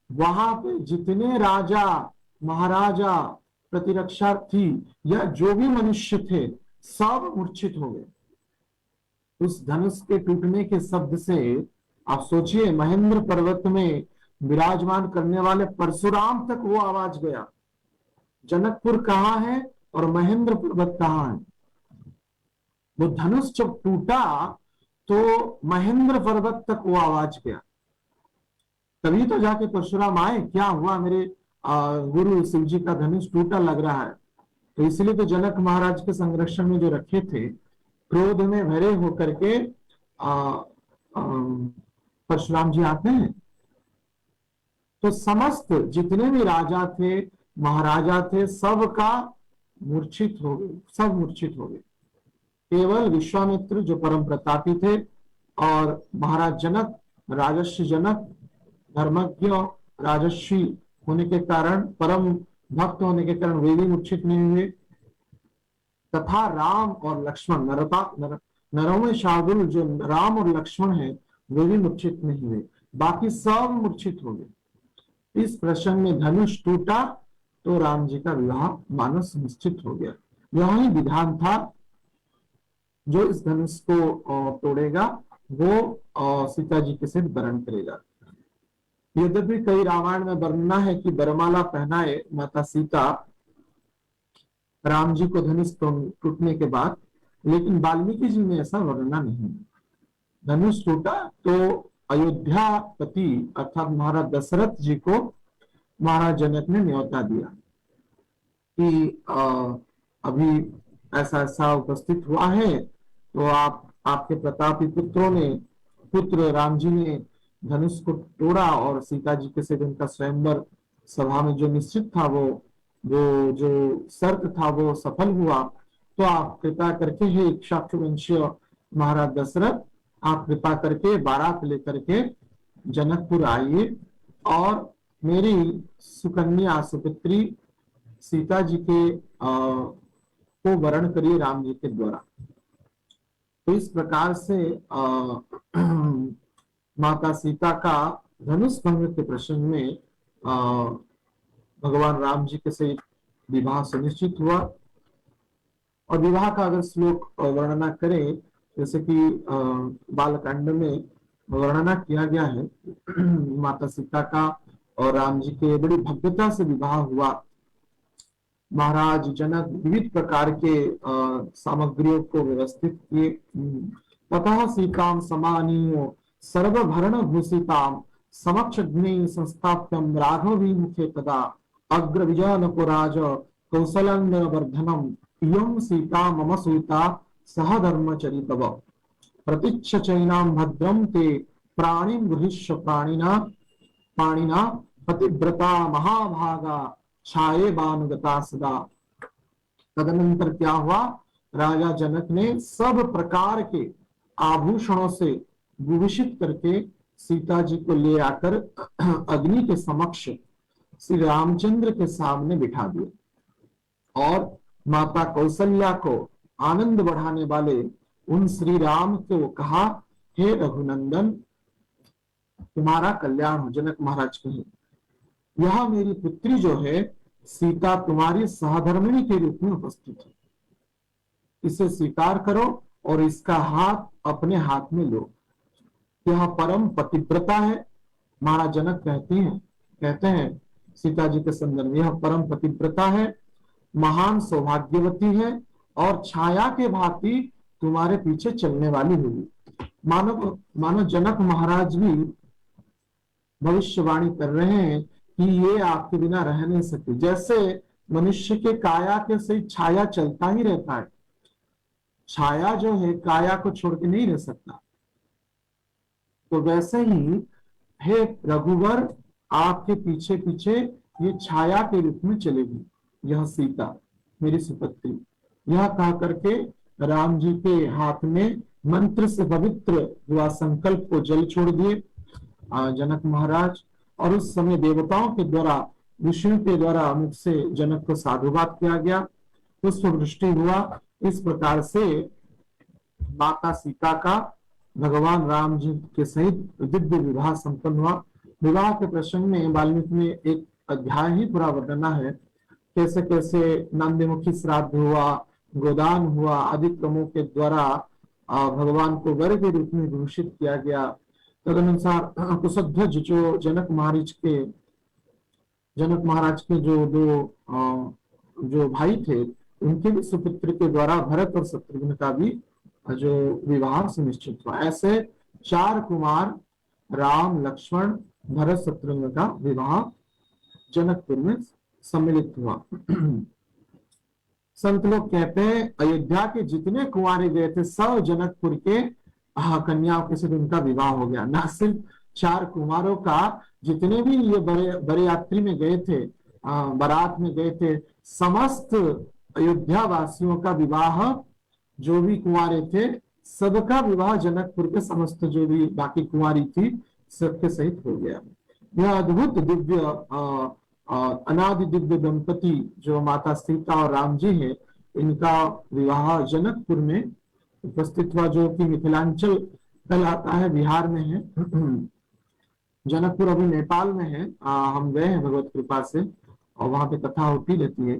वहां पे जितने राजा महाराजा प्रतिरक्षार्थी या जो भी मनुष्य थे, सब मूर्छित हो गए उस धनुष के टूटने के शब्द से। आप सोचिए, महेंद्र पर्वत में विराजमान करने वाले परशुराम तक वो आवाज गया। जनकपुर कहाँ है और महेंद्र पर्वत कहाँ है? वो धनुष जब टूटा तो महेंद्र पर्वत तक वो आवाज गया। तभी तो जाके परशुराम आए, क्या हुआ मेरे गुरु शिव जी का धनुष टूटा लग रहा है। तो इसलिए तो जनक महाराज के संरक्षण में जो रखे थे, क्रोध में भरे होकर के परशुराम जी आते हैं। तो समस्त जितने भी राजा थे, महाराजा थे, सबका मूर्छित हो गए, सब मूर्छित हो गए। केवल विश्वामित्र जो परम प्रतापी थे और महाराज जनक, राजर्षि जनक, धर्मज्ञ राजर्षि होने के कारण, परम भक्त होने के कारण वे भी मूर्छित नहीं हुए। तथा राम और लक्ष्मण, नरों में शार्दुल जो राम और लक्ष्मण है, वे भी मूर्छित नहीं हुए, बाकी सब मूर्छित हो गए। इस प्रसंग में धनुष टूटा तो राम जी का विवाह मानस निश्चित हो गया। यह ही विधान था, जो इस धनुष को तोड़ेगा वो सीता जी के साथ वरण करेगा। यद्यपि कई रामायण में वर्णना है कि वरमाला पहनाए माता सीता राम जी को धनुष टूटने के बाद, लेकिन वाल्मीकि जी में ऐसा वर्णना नहीं। धनुष टूटा तो अयोध्यापति अर्थात महाराज दशरथ जी को महाराज जनक ने न्योता दिया कि अभी ऐसा ऐसा उपस्थित हुआ है, तो आपके प्रतापी पुत्रों ने, पुत्र राम जी ने धनुष को तोड़ा और सीता जी के साथ उनका स्वयंवर सभा में जो निश्चित था वो जो शर्त था वो सफल हुआ। तो आप कृपा करके हे इक्ष्वाकु वंशीय महाराज दशरथ, आप कृपा करके बारात लेकर के जनकपुर आइए और मेरी सुकन्या सुपुत्री सीता जी के को वरण करिए राम जी के द्वारा। तो इस प्रकार से माता सीता का धनुष भंग के प्रसंग में भगवान राम जी के से विवाह सुनिश्चित हुआ। और विवाह का अगर श्लोक वर्णना करें, जैसे कि बालकांड में वर्णना किया गया है माता सीता का और राम जी के बड़ी भव्यता से विवाह हुआ। महाराज जनक विविध प्रकार के सामग्रियों को व्यवस्थित किए। ततः सीताम समानीयो सर्वभरण भूषिताम समक्ष अग्नि संस्थाप्यम राघवी मुखे तदा अग्र विजय पुराज कौशलंदन वर्धनम इयं सीता मम सुता सह धर्मचरितव प्रतीच्छ चैनाम भद्रम ते प्राणिम गृहीष्य पाणिना पतिव्रता महाभागा छाये बानुगता सदा। तदनंतर क्या हुआ, राजा जनक ने सब प्रकार के आभूषणों से विभूषित करके सीता जी को ले आकर अग्नि के समक्ष श्री रामचंद्र के सामने बिठा दिया और माता कौशल्या को आनंद बढ़ाने वाले उन श्री राम को कहा, हे रघुनंदन तुम्हारा कल्याण हो। जनक महाराज कहे, यह मेरी पुत्री जो है सीता तुम्हारी सहधर्मिणी के रूप में उपस्थित है, इसे स्वीकार करो और इसका हाथ अपने हाथ में लो। यह परम पतिव्रता है। महाराज जनक कहते हैं सीता जी के संदर्भ में, यह परम पतिव्रता है, महान सौभाग्यवती है और छाया के भांति तुम्हारे पीछे चलने वाली होगी। मानो जनक महाराज भी भविष्यवाणी कर रहे हैं कि ये आपके बिना रह नहीं सकती। जैसे मनुष्य के काया के सही छाया चलता ही रहता है, छाया जो है काया को छोड़ के नहीं रह सकता, तो वैसे ही हे रघुवर आपके पीछे पीछे ये छाया के रूप में चलेगी यह सीता मेरी सुपुत्री। यह कह करके राम जी के हाथ में मंत्र से पवित्र हुआ संकल्प को जल छोड़ दिए जनक महाराज। और उस समय देवताओं के द्वारा, विष्णु के द्वारा मुख से जनक को साधुवाद किया गया, पुष्प वृष्टि हुआ। इस प्रकार से माता सीता का भगवान राम जी के सहित दिव्य विवाह संपन्न हुआ। विवाह के प्रसंग में वाल्मीकि में एक अध्याय ही पूरा वर्णना है, कैसे कैसे नंदमुखी श्राद्ध हुआ, गोदान हुआ, आदि क्रमों के द्वारा भगवान को वर के रूप में घोषित किया गया। तदनुसार कुशध्वज जो जनक महाराज के जो दो जो भाई थे, उनके भी सुपुत्र के द्वारा भरत और शत्रुघ्न का भी जो विवाह सुनिश्चित हुआ। ऐसे 4 कुमार राम, लक्ष्मण, भरत, शत्रुघ्न का विवाह जनकपुर में सम्मिलित हुआ। संत लोग कहते हैं अयोध्या के जितने कुंवारे गए थे सब जनकपुर के कन्याओं के साथ उनका विवाह हो गया। न सिर्फ 4 कुमारों का, जितने भी ये बड़े यात्री में गए थे, बारात में गए थे, समस्त अयोध्या वासियों का विवाह, जो भी कुंवारे थे सबका विवाह जनकपुर के समस्त जो भी बाकी कुंवारी थी सबके सहित हो गया। यह अद्भुत दिव्य अनादि दिव्य दंपति जो माता सीता और राम जी हैं, इनका विवाह जनकपुर में उपस्थित हुआ, जो कि मिथिलांचल कहलाता है, बिहार में है। जनकपुर अभी नेपाल में है। हम गए हैं भगवत कृपा से और वहां पे कथा होती रहती है।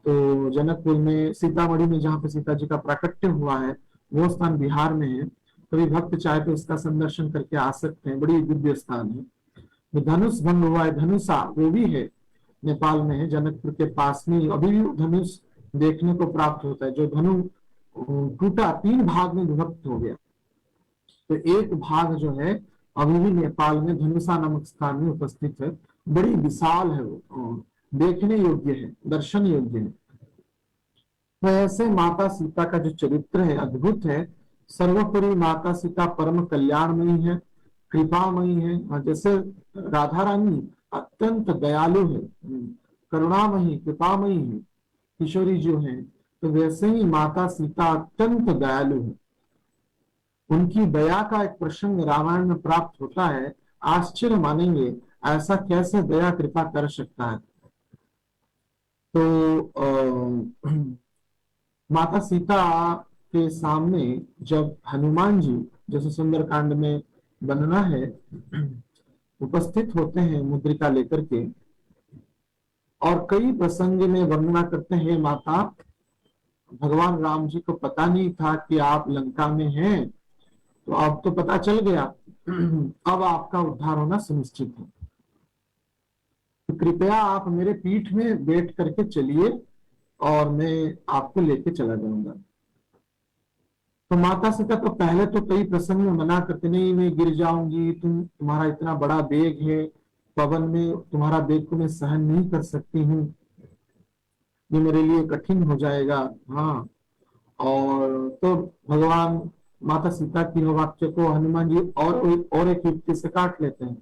तो जनकपुर में सीतामढ़ी में जहाँ पे सीता जी का प्राकट्य हुआ है वो स्थान बिहार में है। कभी भक्त चाहे तो इसका संदर्शन करके आ सकते हैं, बड़ी दिव्य स्थान है। धनुष भंग हुआ है, धनुषा वो भी है, नेपाल में है, जनकपुर के पास में अभी भी धनुष देखने को प्राप्त होता है। जो धनु टूटा 3 भाग में विभक्त हो गया, तो एक भाग जो है अभी भी नेपाल में धनुषा नामक स्थान में उपस्थित है। बड़ी विशाल है वो, देखने योग्य है, दर्शन योग्य है। तो ऐसे माता सीता का जो चरित्र है अद्भुत है। सर्वोपरि माता सीता परम कल्याणमयी है, कृपामयी है। जैसे राधा रानी अत्यंत दयालु है, करुणामयी कृपामयी है, किशोरी जो है, तो वैसे ही माता सीता अत्यंत दयालु है। उनकी दया का एक प्रसंग रामायण में प्राप्त होता है। आश्चर्य मानेंगे, ऐसा कैसे दया कृपा कर सकता है। तो माता सीता के सामने जब हनुमान जी, जैसे सुंदरकांड में वर्णना है, उपस्थित होते हैं मुद्रिका लेकर के, और कई प्रसंग में वर्णना करते हैं, माता भगवान राम जी को पता नहीं था कि आप लंका में हैं, तो अब तो पता चल गया, अब आपका उद्धार होना सुनिश्चित है, तो कृपया आप मेरे पीठ में बैठ करके चलिए और मैं आपको लेके चला जाऊंगा। तो माता सीता तो पहले तो कई प्रसंग में मना करते, नहीं मैं गिर जाऊंगी, तुम्हारा इतना बड़ा बेग है, पवन में तुम्हारा बेग को मैं सहन नहीं कर सकती हूँ, ये मेरे लिए कठिन हो जाएगा। हाँ, और तो भगवान माता सीता की वाक्य को हनुमान जी और एक युक्ति से काट लेते हैं।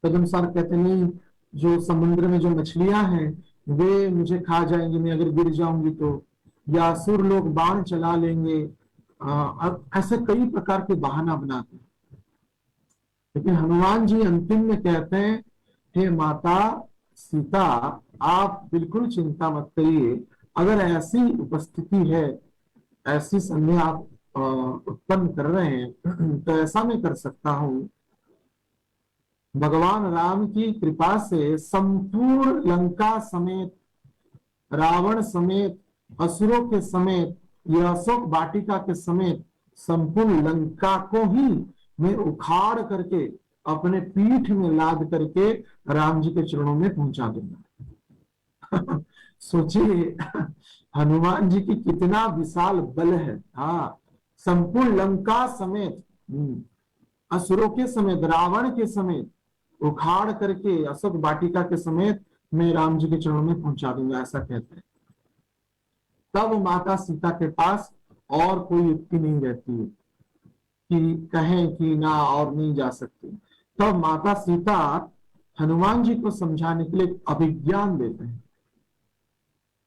तदनुसार कहते नहीं, जो समुद्र में जो मछलियां हैं वे मुझे खा जाएंगी मैं अगर गिर जाऊंगी तो, या असुर लोग बाण चला लेंगे, ऐसे कई प्रकार के बहाना बनाते हैं। लेकिन हनुमान जी अंतिम में कहते हैं, हे माता सीता, आप बिल्कुल चिंता मत करिए, अगर ऐसी उपस्थिति है, ऐसी संदेह आप उत्पन्न कर रहे हैं, तो ऐसा मैं कर सकता हूं, भगवान राम की कृपा से संपूर्ण लंका समेत, रावण समेत, असुरों के समेत, या अशोक वाटिका के समेत संपूर्ण लंका को ही मैं उखाड़ करके अपने पीठ में लाद करके राम जी के चरणों में पहुंचा दूंगा। सोचिए हनुमान जी की कितना विशाल बल है। हाँ, संपूर्ण लंका समेत, असुरों के समेत, रावण के समेत उखाड़ करके अशोक वाटिका के समेत मैं राम जी के चरणों में पहुंचा दूंगा, ऐसा कहते हैं। तब माता सीता के पास और कोई युक्ति नहीं रहती है कि कहें कि ना और नहीं जा सकती। तब माता सीता हनुमान जी को समझाने के लिए अभिज्ञान देते हैं।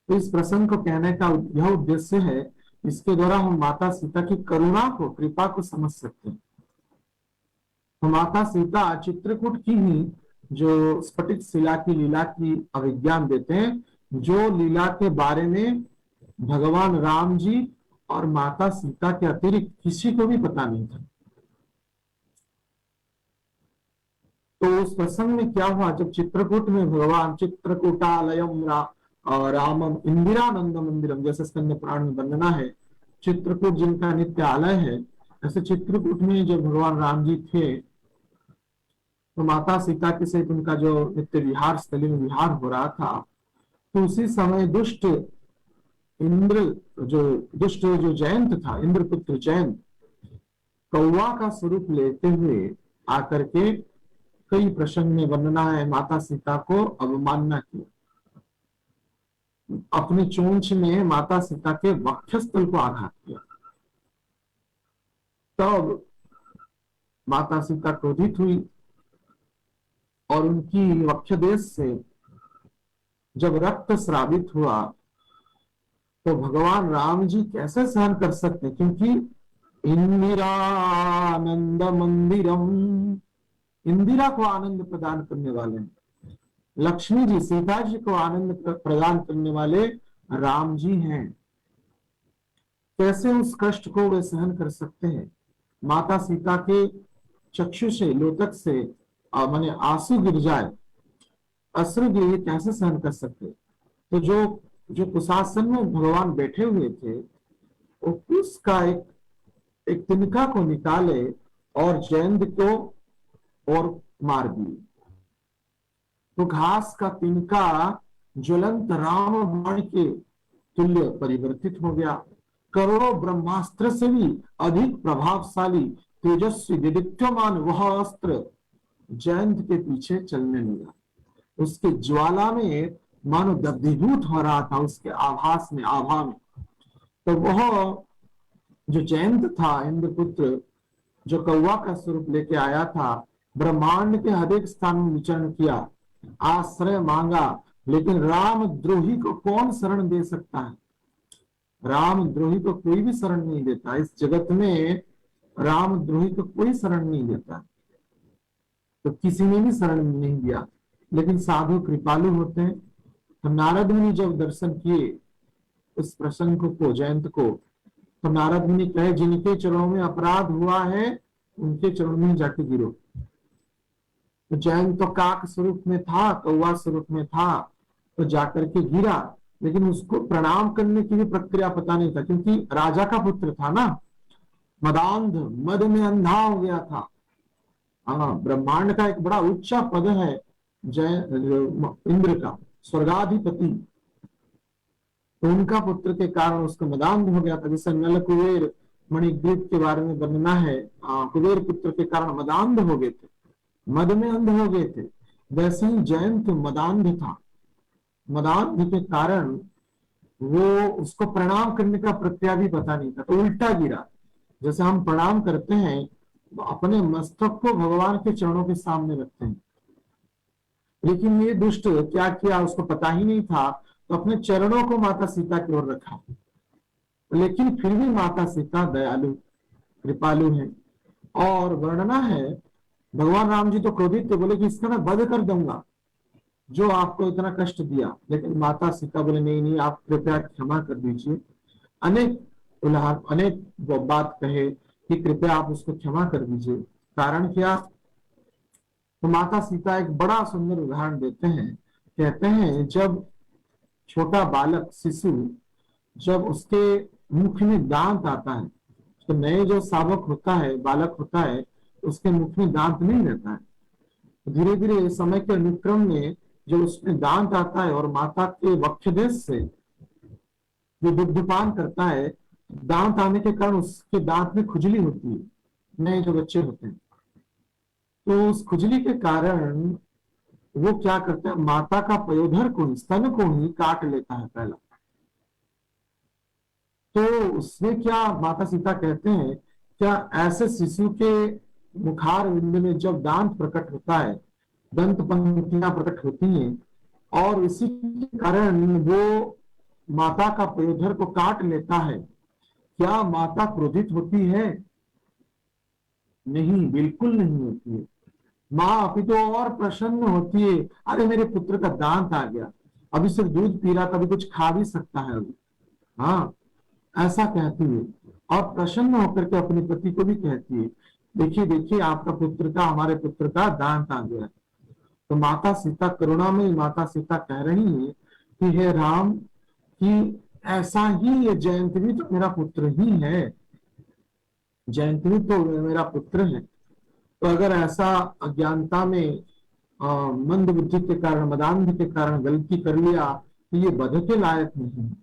तो इस प्रसंग को कहने का यह उद्देश्य है, इसके द्वारा हम माता सीता की करुणा को, कृपा को समझ सकते हैं। तो माता सीता चित्रकूट की ही जो स्फटिक शिला की लीला की अभिज्ञान देते हैं, जो लीला के बारे में भगवान राम जी और माता सीता के अतिरिक्त किसी को भी पता नहीं था। तो उस प्रसंग में क्या हुआ, जब चित्रकूट में भगवान चित्रकूटालयम रामम इंदिरानंद मंदिरम, जैसे स्कंद पुराण में वर्णना है, चित्रकूट जिनका नित्य आलय है, ऐसे चित्रकूट में जब भगवान राम जी थे, तो माता सीता के साथ उनका जो नित्य विहार स्थली में विहार हो रहा था, तो उसी समय दुष्ट जो जयंत था, इंद्रपुत्र जयंत, कौवा का स्वरूप लेते हुए आकर के कई प्रसंग में वर्णना है, माता सीता को अवमानना की, अपनी चोंच में माता सीता के वक्षस्थल को आघात किया। तब माता सीता क्रोधित हुई और उनकी वक्षदेश से जब रक्त स्रावित हुआ, तो भगवान राम जी कैसे सहन कर सकते, क्योंकि इंदिरानंद मंदिरम, इंदिरा को आनंद प्रदान करने वाले, लक्ष्मी जी सीता जी को आनंद प्रदान करने वाले राम जी हैं, कैसे उस कष्ट को वे सहन कर सकते हैं। माता सीता के चक्षु से, लोतक से माने आंसू गिर जाए, अश्रु गिरे, कैसे सहन कर सकते। तो जो कुशासन में भगवान बैठे हुए थे, उसका एक तिनका को निकाले और जयंत को और मार दिए। तो घास का तिनका ज्वलंत राम बाण के तुल्य परिवर्तित हो गया। करोड़ों ब्रह्मास्त्र से भी अधिक प्रभावशाली तेजस्वी विदित्यमान वह अस्त्र जयंत के पीछे चलने लगा। उसके ज्वाला में मानो दग्धीभूत हो रहा था, उसके आभास में, आभा में। तो वह जो जयंत था, इंद्रपुत्र जो कौवा का स्वरूप लेके आया था, ब्रह्मांड के हर एक स्थान में विचरण किया, आश्रय मांगा, लेकिन रामद्रोही को कौन शरण दे सकता है? रामद्रोही को कोई भी शरण नहीं देता। इस जगत में रामद्रोही को कोई शरण नहीं देता, तो किसी ने भी शरण नहीं दिया। लेकिन साधु कृपालु होते हैं। तो नारद मुनि जब दर्शन किए इस प्रसंग को, जयंत को, तो नारद मुनि कहे जिनके चरणों में अपराध हुआ है उनके चरणों में जाके गिरो। तो जयंत तो काक स्वरूप में था, कौवा स्वरूप में था, तो जाकर के गिरा, लेकिन उसको प्रणाम करने की भी प्रक्रिया पता नहीं था, क्योंकि राजा का पुत्र था ना, मदांध, मद में अंधा हो गया था। हाँ, ब्रह्मांड का एक बड़ा ऊंचा पद है जय इंद्र का, स्वर्गाधिपति, तो उनका पुत्र के कारण उसका मदांध हो गया था। जैसे नल कुबेर मणिद्वीप के बारे में वर्णना है, कुबेर पुत्र के कारण मदांध हो गए थे, मद में अंध हो गए थे। वैसे ही जयंत मदांध था, मदांध के कारण वो उसको प्रणाम करने का प्रक्रिया भी पता नहीं था, तो उल्टा गिरा। जैसे हम प्रणाम करते हैं तो अपने मस्तक को भगवान के चरणों के सामने रखते हैं, लेकिन ये दुष्ट क्या किया उसको पता ही नहीं था, तो अपने चरणों को माता सीता की ओर रखा। लेकिन फिर भी माता सीता दयालु कृपालु हैं, और वर्णना है भगवान राम जी तो क्रोधित थे, बोले कि इसका मैं वध कर दूंगा जो आपको इतना कष्ट दिया। लेकिन माता सीता बोले नहीं नहीं, आप कृपया क्षमा कर दीजिए। अनेक वो बात कहे कि कृपया आप उसको क्षमा कर दीजिए। कारण क्या? तो माता सीता एक बड़ा सुंदर उदाहरण देते हैं। कहते हैं जब छोटा बालक शिशु, जब उसके मुख में दांत आता है, तो नए जो शावक होता है, बालक होता है, उसके मुख में दांत नहीं रहता है। धीरे धीरे समय के अनुक्रम में जो उसमें दांत आता है और माता के वक्षदेश से जो दुग्धपान करता है, दांत आने के कारण उसके दांत में खुजली होती है, नए जो बच्चे होते हैं। तो उस खुजली के कारण वो क्या करता है, माता का पयोधर को, स्तन को ही काट लेता है पहला। तो उसमें क्या माता सीता कहते हैं, क्या ऐसे शिशु के मुखार बिंद में जब दांत प्रकट होता है, दंत पंक्तियां प्रकट होती हैं, और इसी के कारण वो माता का पयोधर को काट लेता है, क्या माता क्रोधित होती है? नहीं, बिल्कुल नहीं होती है। माँ अभी तो और प्रसन्न होती है, अरे मेरे पुत्र का दांत आ गया, अभी सिर्फ दूध पी रहा, कभी कुछ खा भी सकता है अभी। हाँ, ऐसा कहती है, और प्रसन्न होकर के अपने पति को भी कहती है, देखिए देखिए आपका पुत्र का, हमारे पुत्र का दांत आ गया। तो माता सीता करुणा में माता सीता कह रही है कि हे राम, कि ऐसा ही ये जयंत भी तो मेरा पुत्र ही है, जयंत भी तो मेरा पुत्र है। तो अगर ऐसा अज्ञानता में मंद बुद्धि के कारण, मदांध के कारण गलती कर लिया तो ये वध के लायक नहीं है।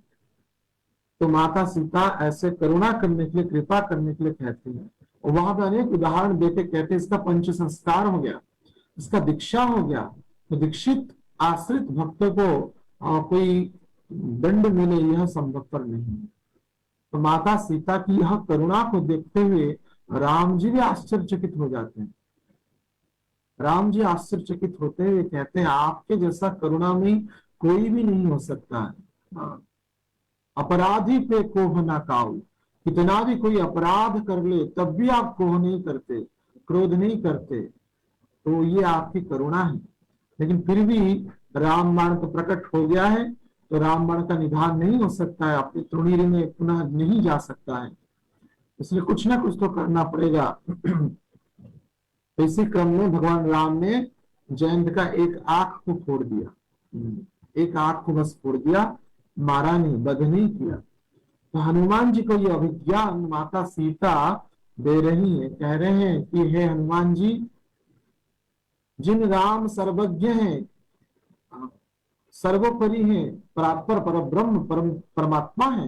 तो माता सीता ऐसे करुणा करने के लिए, कृपा करने के लिए कहती है। और वहां पे अनेक उदाहरण देते कहते इसका पंच संस्कार हो गया, इसका दीक्षा हो गया, तो दीक्षित आश्रित भक्तों को कोई दंड मिले यह संभवपर नहीं है। तो माता सीता की यह करुणा को देखते हुए राम जी भी आश्चर्यचकित हो जाते हैं। राम जी आश्चर्यचकित होते हुए कहते हैं, आपके जैसा करुणा में कोई भी नहीं हो सकता है। अपराधी पे कोह ना काऊ, कितना भी कोई अपराध कर ले तब भी आप कोह नहीं करते, क्रोध नहीं करते, तो ये आपकी करुणा है। लेकिन फिर भी रामबाण तो प्रकट हो गया है, तो रामबाण का निधान नहीं हो सकता है, अपनी तृणीर में पुनः नहीं जा सकता है, इसलिए कुछ ना कुछ तो करना पड़ेगा। इसी क्रम में भगवान राम ने जयंत का एक आंख को फोड़ दिया, एक आंख को बस फोड़ दिया, मारा नहीं, वध नहीं किया। तो हनुमान जी को ये अभिज्ञान माता सीता दे रही है, कह रहे हैं कि हे हनुमान जी, जिन राम सर्वज्ञ हैं, सर्वोपरि हैं, परात्पर परब्रह्म परमात्मा है,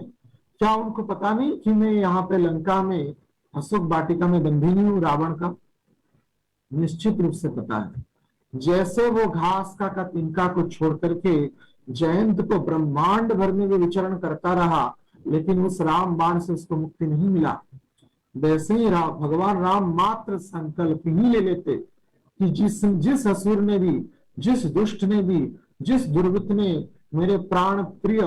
क्या उनको पता नहीं कि मैं यहाँ पे लंका में अशोक वाटिका में बंधी हूँ रावण का? निश्चित रूप से पता है। जैसे वो घास का तिनका को छोड़ करके जयंत को ब्रह्मांड भर में भी विचरण करता रहा, लेकिन उस राम बाण से उसको मुक्ति नहीं मिला। वैसे ही भगवान राम मात्र संकल्प ही ले लेते कि जिस असुर ने भी, जिस दुष्ट ने भी, जिस दुर्वृत्त ने मेरे प्राण प्रिय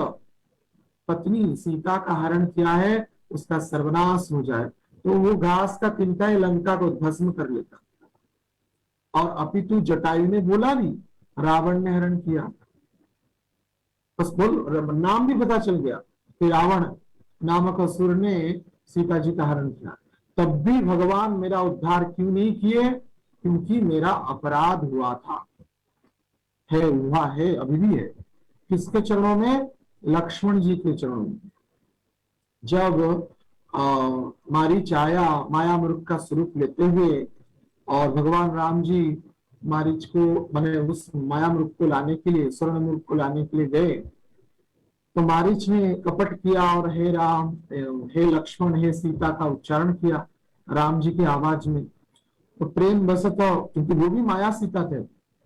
पत्नी सीता का हरण किया है, उसका सर्वनाश हो जाए, तो वो घास का तिनका ही लंका को भस्म कर लेता। और अपितु जटायु ने बोला भी, रावण ने हरण किया, बस बोल नाम भी पता चल गया कि रावण नामक असुर ने सीता जी का हरण किया। तब भी भगवान मेरा उद्धार क्यों नहीं किए? क्योंकि मेरा अपराध हुआ था, है, हुआ है, अभी भी है। किसके चरणों में? लक्ष्मण जी के चरणों में। जब मारीच आया माया मृग का स्वरूप लेते हुए और भगवान राम जी मारीच को माने उस माया मृग को लाने के लिए, स्वर्ण मृग को लाने के लिए गए, तो मारीच ने कपट किया और हे राम, हे लक्ष्मण, हे सीता का उच्चारण किया राम जी की आवाज में। तो प्रेम बस तो, क्योंकि वो भी माया सीता थे,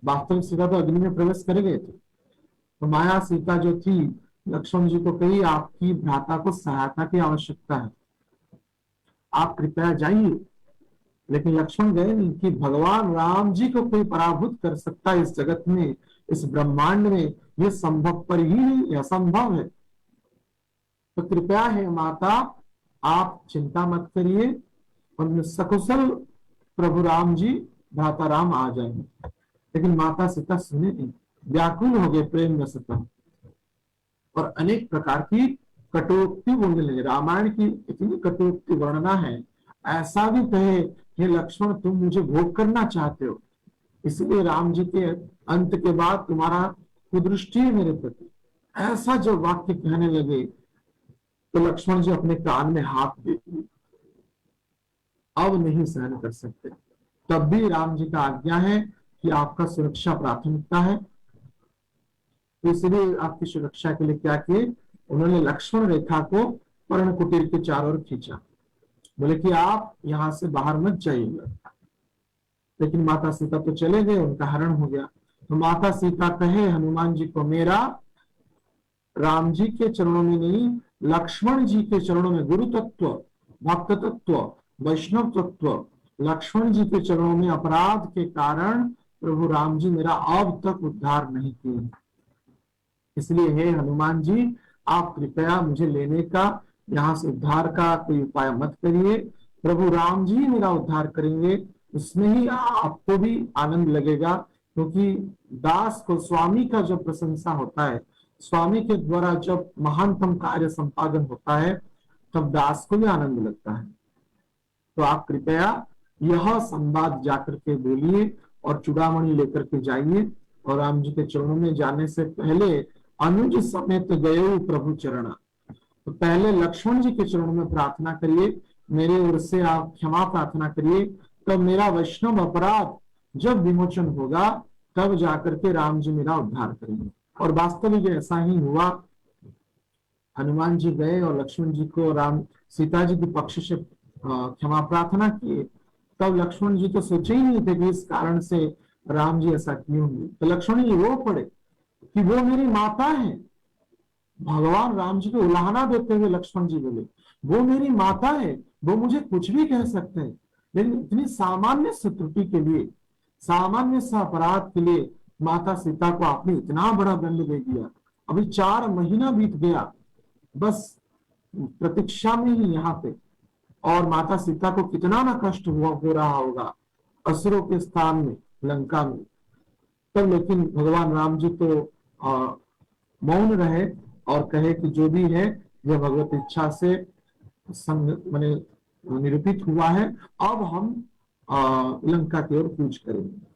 वास्तविक सीता तो अग्नि में प्रवेश कर गए थे, तो माया सीता जो थी लक्ष्मण जी को कही, आपकी भ्राता को सहायता की आवश्यकता है, आप कृपया जाइए। लेकिन लक्ष्मण गए नहीं कि भगवान राम जी को कोई पराभूत कर सकता है इस जगत में, इस ब्रह्मांड में, ये संभव पर ही नहीं, असंभव है। तो कृपया है माता, आप चिंता मत करिए, और सकुशल प्रभु राम जी, भ्राता राम आ जाएंगे। लेकिन माता सीता सुने नहीं, व्याकुल हो गए प्रेम रसता, और अनेक प्रकार की कटोक्ति बोलने लगे। रामायण की इतनी कटोक्ति वर्णना है, ऐसा भी कहे, हे लक्ष्मण, तुम मुझे भोग करना चाहते हो, इसलिए राम जी के अंत के बाद तुम्हारा कुदृष्टि है मेरे प्रति, ऐसा जब वाक्य कहने लगे तो लक्ष्मण जी अपने कान में हाथ दे दिए, अब नहीं सहन कर सकते। तब भी राम जी का आज्ञा है कि आपका सुरक्षा प्राथमिकता है, इसलिए आपकी सुरक्षा के लिए क्या किए, उन्होंने लक्ष्मण रेखा को पर्ण कुटीर के चारों ओर खींचा, बोले कि आप यहां से बाहर मत जाइएगा। लेकिन माता सीता तो चले गए, उनका हरण हो गया। तो माता सीता कहे हनुमान जी को, मेरा राम जी के चरणों में नहीं, लक्ष्मण जी के चरणों में गुरु तत्व, भक्त तत्व, वैष्णव तत्व, लक्ष्मण जी के चरणों में अपराध के कारण प्रभु राम जी मेरा अब तक उद्धार नहीं किए, इसलिए हे हनुमान जी, आप कृपया मुझे लेने का, यहाँ से उद्धार का कोई उपाय मत करिए, प्रभु राम जी मेरा उद्धार करेंगे, उसमें ही आपको भी आनंद लगेगा। क्योंकि दास को स्वामी का जब प्रशंसा होता है, स्वामी के द्वारा जब महानतम कार्य संपादन होता है, तब दास को भी आनंद लगता है। तो आप कृपया यह संवाद जाकर के बोलिए और चूड़ामणि लेकर के जाइए, और राम जी के चरणों में जाने से पहले अनुज समेत गए प्रभु चरण, तो पहले लक्ष्मण जी के चरणों में प्रार्थना करिए, मेरे ओर से आप क्षमा प्रार्थना करिए, तब मेरा वैष्णव अपराध जब विमोचन होगा, तब जाकर के राम जी मेरा उद्धार करेंगे। और वास्तविक ऐसा ही हुआ। हनुमान जी गए और लक्ष्मण जी को राम सीता जी के पक्ष से क्षमा प्रार्थना किए, तब लक्ष्मण जी तो सोचे ही नहीं थे कि इस कारण से राम जी ऐसा क्यों होंगे। तो लक्ष्मण जी रो पड़े कि वो मेरी माता है। भगवान राम जी को उलाहना देते हुए लक्ष्मण जी बोले, वो मेरी माता है, वो मुझे कुछ भी कह सकते हैं, लेकिन इतनी सामान्य सी त्रुटि के लिए, सामान्य सा अपराध के लिए माता सीता को आपने इतना बड़ा दंड दे दिया। अभी 4 महीना बीत गया बस प्रतीक्षा में ही यहाँ पे, और माता सीता को कितना ना कष्ट हो रहा होगा असुरों के स्थान में, लंका में। तब लेकिन भगवान राम जी तो मौन रहे और कहे कि जो भी है यह भगवत इच्छा से माने निरूपित हुआ है, अब हम लंका की ओर कूच करेंगे।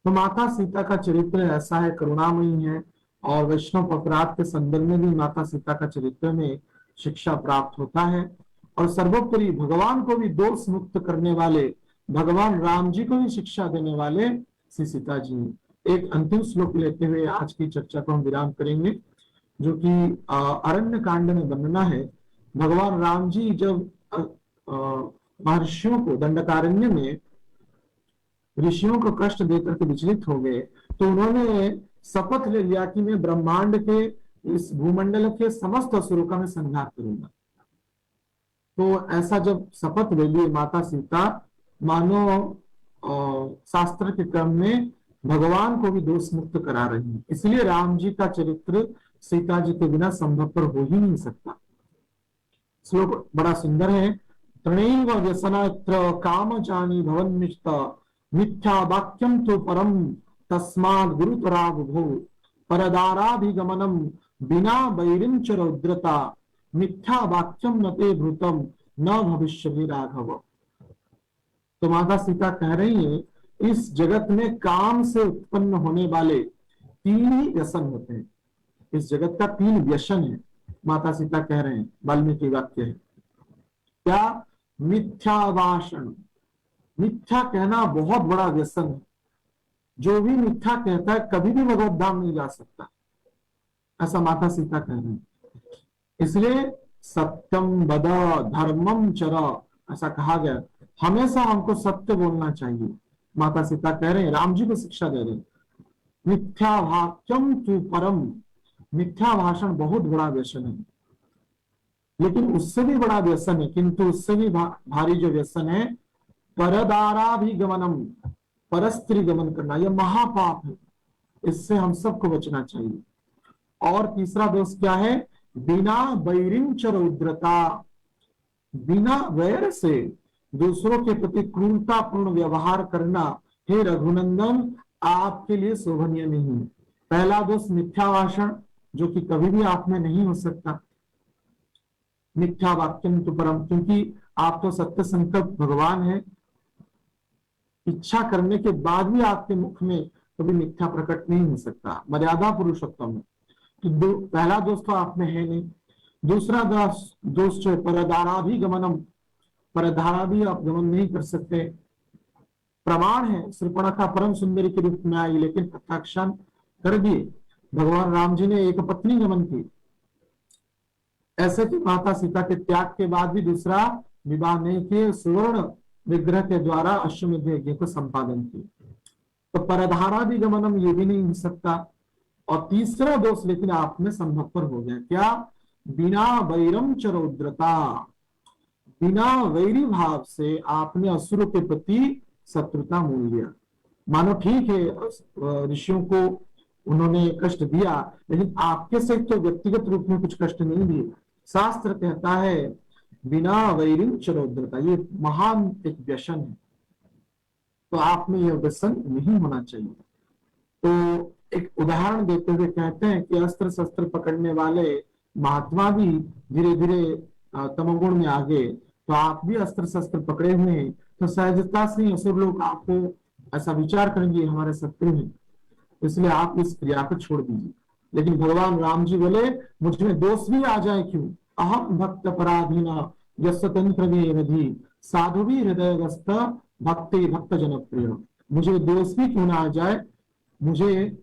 तो माता सीता का चरित्र ऐसा है, करुणामयी है, और वैष्णव अपराध के संदर्भ में भी माता सीता का चरित्र में शिक्षा प्राप्त होता है। और सर्वोपरि भगवान को भी दोष मुक्त करने वाले, भगवान राम जी को भी शिक्षा देने वाले श्री सीता जी। एक अंतिम श्लोक लेते हुए आज की चर्चा को हम विराम करेंगे, जो कि अरण्य कांड में वर्णना है। भगवान राम जी जब महर्षियों को, दंडकारण्य में ऋषियों को कष्ट देकर के विचलित हो गए, तो उन्होंने शपथ ले लिया कि मैं ब्रह्मांड के, इस भूमंडल के समस्त असुरों का मैं संहार करूंगा। तो ऐसा जब शपथ ले लिए माता सीता, मानो शास्त्र के क्रम में भगवान को भी दोष मुक्त करा रही है। इसलिए राम जी का चरित्र सीता जी के बिना संभव पर हो ही नहीं सकता। श्लोक बड़ा सुंदर है। तृणैव व्यसनत्र काम जानी भवन मिथ्या वाक्यम तो परम तस्माद् गुरुतरा बुभो परदाराभिगमनम बिना वैरिं च रौद्रता मिथ्या वाक्यम न ते भूतम न भविष्यति राघव। तो माता सीता कह रही है, इस जगत में काम से उत्पन्न होने वाले 3 ही व्यसन होते हैं। इस जगत का 3 व्यसन है, माता सीता कह रहे हैं। वाल्मीकि वाक्य है क्या? मिथ्या भाषण। मिथ्या कहना बहुत बड़ा व्यसन है। जो भी मिथ्या कहता है कभी भी भगवत धाम नहीं जा सकता, ऐसा माता सीता कह रहे हैं। इसलिए सत्यम वद धर्मम चर, ऐसा कहा गया। हमेशा हमको सत्य बोलना चाहिए, माता सीता कह रहे हैं, राम जी को शिक्षा दे रहे हैं। मिथ्या वाक्यम तु परम, मिथ्या भाषण बहुत बड़ा व्यसन है, लेकिन उससे भी बड़ा व्यसन है, किंतु उससे भी भारी जो व्यसन है, परदाराभिगमनम, परस्त्री गमन करना, यह महापाप है। इससे हम सबको बचना चाहिए। और तीसरा दोष क्या है? बिना वैरिं च रौद्रता, बिना वैर से दूसरों के प्रति क्रूरतापूर्ण व्यवहार करना, हे रघुनंदन, आपके लिए शोभनीय नहीं है। पहला दोष मिथ्या भाषण, जो कि कभी भी आप में नहीं हो सकता। मिथ्या वाक्यम तो परम, क्योंकि आप तो सत्य संकल्प भगवान है। इच्छा करने के बाद भी आपके मुख में कभी मिथ्या प्रकट नहीं हो सकता, मर्यादा पुरुषोत्तम है। तो पहला दोष तो आप में है नहीं। दूसरा दोष जो परदाराभिगमनम, परधारा भी आप गमन नहीं कर सकते। प्रमाण है, शूर्पणखा परम सुंदरी के रूप में आई, लेकिन प्रत्याख्यान कर दिए। भगवान राम जी ने एक पत्नी गमन की। ऐसे कि माता सीता के त्याग के बाद भी दूसरा विवाह नहीं किए, सुवर्ण विग्रह के द्वारा अश्वमेध यज्ञ को संपादन किए। तो परधाराभिगमनम ये भी नहीं हो सकता। और तीसरा दोष लेकिन आप में संभव पर हो गया, क्या? बिना वैरम च रौद्रता, बिना वैरी भाव से आपने असुरों के प्रति शत्रुता मोल लिया। मानो ठीक है ऋषियों को उन्होंने कष्ट दिया, लेकिन आपके से तो व्यक्तिगत रूप में कुछ कष्ट नहीं दिए। शास्त्र कहता है बिना वैरिं च रौद्रता, ये महान एक व्यसन है। तो आप में यह व्यसन नहीं होना चाहिए। तो एक उदाहरण देते हुए कहते हैं कि अस्त्र शस्त्र पकड़ने वाले महात्मा भी धीरे धीरे तमोगुण में आ गए। तो आप भी अस्त्र शस्त्र पकड़े हुए हैं, तो सहजता से असुर लोग आपको ऐसा विचार करेंगे हमारे शत्रु हैं, इसलिए आप इस क्रिया को छोड़ दीजिए। लेकिन भगवान राम जी बोले, मुझमें दोष भी आ जाए क्यों? अहम भक्त पराधीना यस्वतंत्र विधि साधु भी हृदयग्रस्त भक्ति भक्त जनप्रिय। मुझे दोष भी क्यों ना आ जाए, मुझे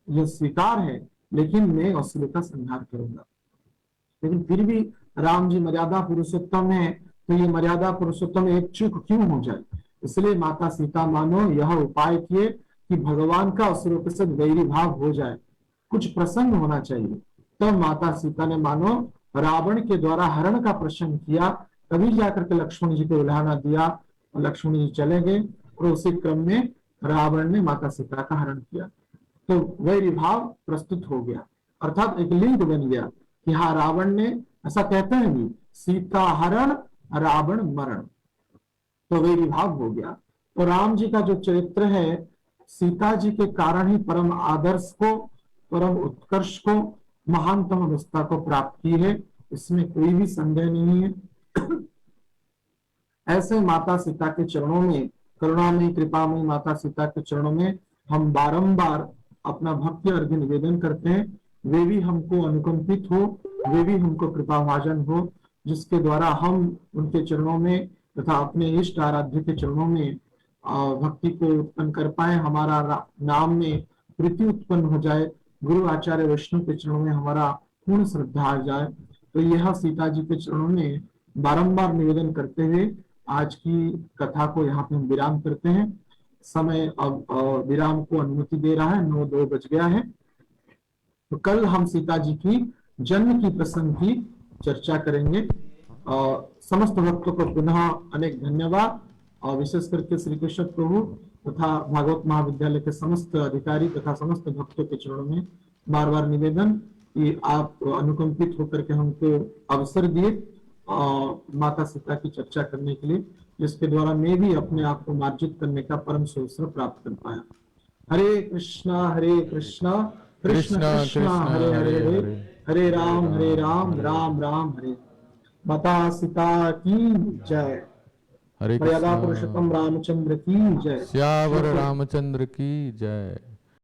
यह स्वीकार है, लेकिन मैं असुर का संहार करूंगा। लेकिन फिर भी राम जी मर्यादा पुरुषोत्तम है, तो ये मर्यादा पुरुषोत्तम एक चूक क्यों हो जाए? इसलिए माता सीता मानो यह उपाय किए कि भगवान का असुरों के साथ वैरी भाव हो जाए, कुछ प्रसंग होना चाहिए। तब माता सीता ने मानो रावण के द्वारा हरण का प्रसंग किया, तभी जाकर के लक्ष्मण जी को उल्हाना दिया, और लक्ष्मण जी चले गए, और उसी क्रम में रावण ने माता सीता का हरण किया। तो वैरी भाव प्रस्तुत हो गया, अर्थात एक लिंक बन गया कि हाँ, रावण ने, ऐसा कहते हैं भी, सीता हरण रावण मरण, तो वैरी भाव हो गया। तो राम जी का जो चरित्र है, सीता जी के कारण ही परम आदर्श को, परम उत्कर्ष को, महानतम अवस्था को प्राप्त की है, इसमें कोई भी संदेह नहीं है। ऐसे माता सीता के चरणों में, करुणामयी कृपामयी माता सीता के चरणों में हम बारंबार अपना भक्ति अर्घ्य निवेदन करते हैं। वे भी हमको अनुकंपित हो, वे भी हमको कृपाभाजन हो, जिसके द्वारा हम उनके चरणों में तथा अपने इष्ट आराध्य के चरणों में भक्ति को उत्पन्न कर पाए, हमारा नाम में प्रीति उत्पन्न हो जाए, गुरु आचार्य वैष्णव के चरणों में हमारा पूर्ण श्रद्धा आ जाए। तो यह सीता जी के चरणों में बारंबार निवेदन करते हुए आज की कथा को यहाँ पे हम विराम करते हैं। समय अब विराम को अनुमति दे रहा है, 9:02 बज गया है। तो कल हम सीता जी की जन्म की प्रसंग की चर्चा करेंगे। समस्त भक्तों को पुनः अनेक धन्यवाद और विशेष करके श्री केशव प्रभु तथा भागवत महाविद्यालय के समस्त अधिकारी तथा समस्त भक्तों के चरणों में बार बार निवेदन कि आप अनुकंपित होकर के हमको अवसर दिए माता सीता की चर्चा करने के लिए, जिसके द्वारा मैं भी अपने आप को मार्जित करने का परम अवसर प्राप्त कर पाया। हरे कृष्णा कृष्ण कृष्ण हरे हरे, हरे राम राम राम हरे। माता सीता की जय। हरे मर्यादा पुरुषोत्तम रामचंद्र की जय। श्यावर रामचंद्र की जय।